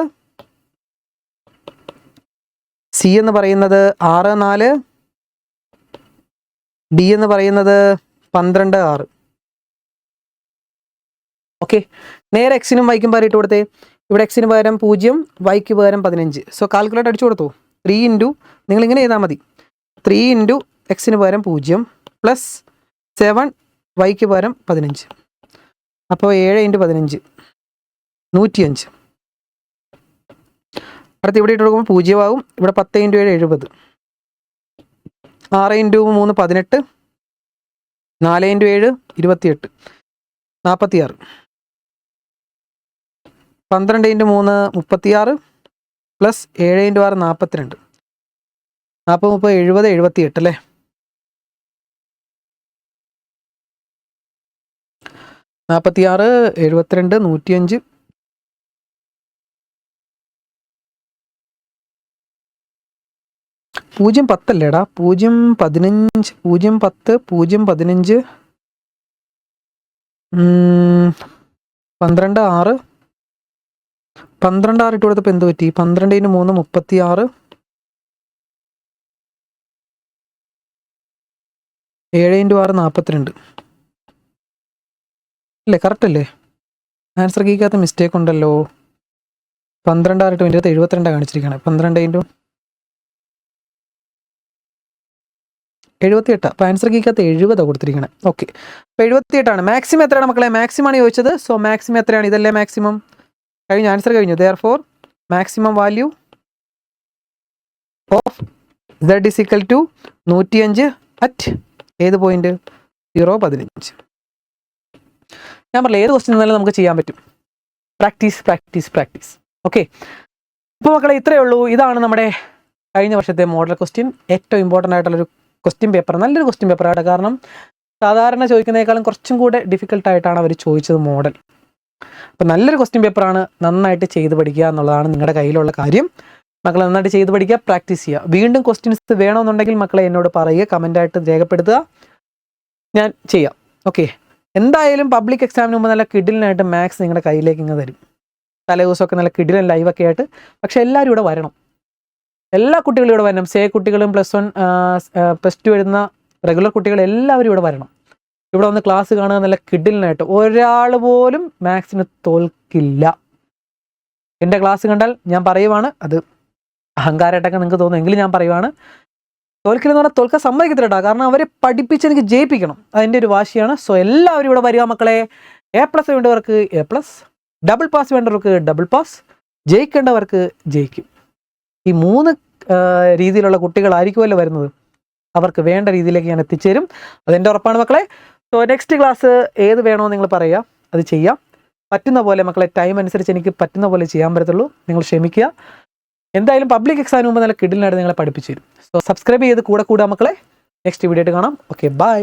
സി എന്ന് പറയുന്നത് 6 4. ഡി എന്ന് പറയുന്നത് 12 6. ഓക്കെ, നേരെ എക്സിനും വൈക്കും പകരം ഇട്ട് കൊടുത്തേ. ഇവിടെ എക്സിന് പകരം 0, വൈക്ക് പകരം 15. സോ കാൽക്കുലേറ്റർ അടിച്ചു കൊടുത്തു. 3 × നിങ്ങൾ ഇങ്ങനെ ചെയ്താൽ മതി. 3 × എക്സിന് പകരം 0 + 7 വൈക്ക് പകരം 15. അപ്പോൾ 7 × 15 105. അടുത്ത് ഇവിടെ ഇട്ട് കൊടുക്കുമ്പോൾ 0 ആകും. ഇവിടെ 10 × 7 70. 6 × 3 18. 4 × 7 28 46. 12 × 3 36 + 7 × 6 42. 40 30 70 78 അല്ലേ? 46 72 105. പൂജ്യം 10 അല്ലേടാ? 0 15 0 10 0 15 12 6. 12 6 ഇട്ട് കൊടുത്തപ്പോൾ എന്ത് പറ്റി? 12 × 3 36. 7 × 6 42 അല്ലേ? കറക്റ്റ് അല്ലേ? ആൻസർ കീക്കകത്ത് മിസ്റ്റേക്ക് ഉണ്ടല്ലോ. 12 6 × 72 കാണിച്ചിരിക്കുകയാണ്. 12 × 78. അപ്പോൾ ആൻസർ കീക്കകത്ത് 70 കൊടുത്തിരിക്കണം. ഓക്കെ, അപ്പോൾ 78 മാക്സിമം എത്രയാണ് മക്കളെ? മാക്സിമം ആണ് ചോദിച്ചത്. സോ മാക്സിമം എത്രയാണ്? ഇതല്ലേ മാക്സിമം. കഴിഞ്ഞു, ആൻസർ കഴിഞ്ഞു. Therefore maximum value of z = 105 at ഏത് പോയിന്റ്? 0 15. ഞാൻ പറഞ്ഞില്ല, ഏത് ക്വസ്റ്റ്യൻ എന്നാലും നമുക്ക് ചെയ്യാൻ പറ്റും. Practice practice practice. ഓക്കെ, അപ്പോൾ മക്കളെ ഇത്രയേ ഉള്ളൂ. ഇതാണ് നമ്മുടെ കഴിഞ്ഞ വർഷത്തെ മോഡൽ ക്വസ്റ്റ്യൻ. ഏറ്റവും ഇമ്പോർട്ടൻ്റ് ആയിട്ടുള്ളൊരു ക്വസ്റ്റ്യൻ പേപ്പർ, നല്ലൊരു ക്വസ്റ്റ്യൻ പേപ്പറാണ്. കാരണം സാധാരണ ചോദിക്കുന്നതിനേക്കാളും കുറച്ചും കൂടെ ഡിഫിക്കൽട്ടായിട്ടാണ് അവർ ചോദിച്ചത് മോഡൽ. അപ്പോൾ നല്ലൊരു ക്വസ്റ്റ്യൻ പേപ്പറാണ്. നന്നായിട്ട് ചെയ്ത് പഠിക്കുക എന്നുള്ളതാണ് നിങ്ങളുടെ കയ്യിലുള്ള കാര്യം. മക്കളെ നന്നായിട്ട് ചെയ്ത് പഠിക്കുക, പ്രാക്ടീസ് ചെയ്യുക. വീണ്ടും ക്വസ്റ്റ്യൻസ് വേണമെന്നുണ്ടെങ്കിൽ മക്കളെ എന്നോട് പറയുക, കമൻ്റായിട്ട് രേഖപ്പെടുത്തുക, ഞാൻ ചെയ്യാം. ഓക്കെ, എന്തായാലും പബ്ലിക് എക്സാമിന് മുമ്പ് നല്ല കിഡിലിനായിട്ട് മാത്സ് നിങ്ങളുടെ കയ്യിലേക്ക് ഇങ്ങനെ തരും. തലേ ദിവസമൊക്കെ നല്ല കിഡിലും ലൈവൊക്കെ ആയിട്ട്. പക്ഷേ എല്ലാവരും ഇവിടെ വരണം, എല്ലാ കുട്ടികളും ഇവിടെ വരണം. സേ കുട്ടികളും +1 +2 എഴുതുന്ന റെഗുലർ കുട്ടികൾ എല്ലാവരും ഇവിടെ വരണം. ഇവിടെ വന്ന് ക്ലാസ് കാണുക നല്ല കിഡിലിനായിട്ട്. ഒരാൾ പോലും മാത്സിന് തോൽക്കില്ല. എൻ്റെ ക്ലാസ് കണ്ടാൽ ഞാൻ പറയുവാണ്, അത് അഹങ്കാരമായിട്ടൊക്കെ നിങ്ങൾക്ക് തോന്നും, എങ്കിലും ഞാൻ പറയുവാണ്, തോൽക്കില്ലെന്ന് പറഞ്ഞാൽ തോൽക്കാൻ സമ്മതിക്കത്തില്ല. കാരണം അവരെ പഠിപ്പിച്ച് എനിക്ക് ജയിപ്പിക്കണം, അതിൻ്റെ ഒരു വാശിയാണ്. സോ എല്ലാവരും ഇവിടെ വരിക മക്കളെ. A+ വേണ്ടവർക്ക് A+, ഡബിൾ പാസ് വേണ്ടവർക്ക് ഡബിൾ പാസ്, ജയിക്കേണ്ടവർക്ക് ജയിക്കും. ഈ 3 രീതിയിലുള്ള കുട്ടികളായിരിക്കുമല്ലോ വരുന്നത്. അവർക്ക് വേണ്ട രീതിയിലേക്ക് ഞാൻ എത്തിച്ചേരും, അതെൻ്റെ ഉറപ്പാണ് മക്കളെ. സോ നെക്സ്റ്റ് ക്ലാസ് ഏത് വേണമെന്ന് നിങ്ങൾ പറയുക, അത് ചെയ്യാം. പറ്റുന്ന പോലെ മക്കളെ, ടൈം അനുസരിച്ച് എനിക്ക് പറ്റുന്ന പോലെ ചെയ്യാൻ പറ്റത്തുള്ളൂ. നിങ്ങൾ ക്ഷമിക്കുക. എന്തായാലും പബ്ലിക് എക്സാമിന് മുമ്പ് നല്ല കിഡിലിനായിട്ട് നിങ്ങളെ പഠിപ്പിച്ചു തരും. സോ സബ്സ്ക്രൈബ് ചെയ്ത് കൂടെ മക്കളെ. നെക്സ്റ്റ് വീഡിയോ ആയിട്ട് കാണാം. Okay, by.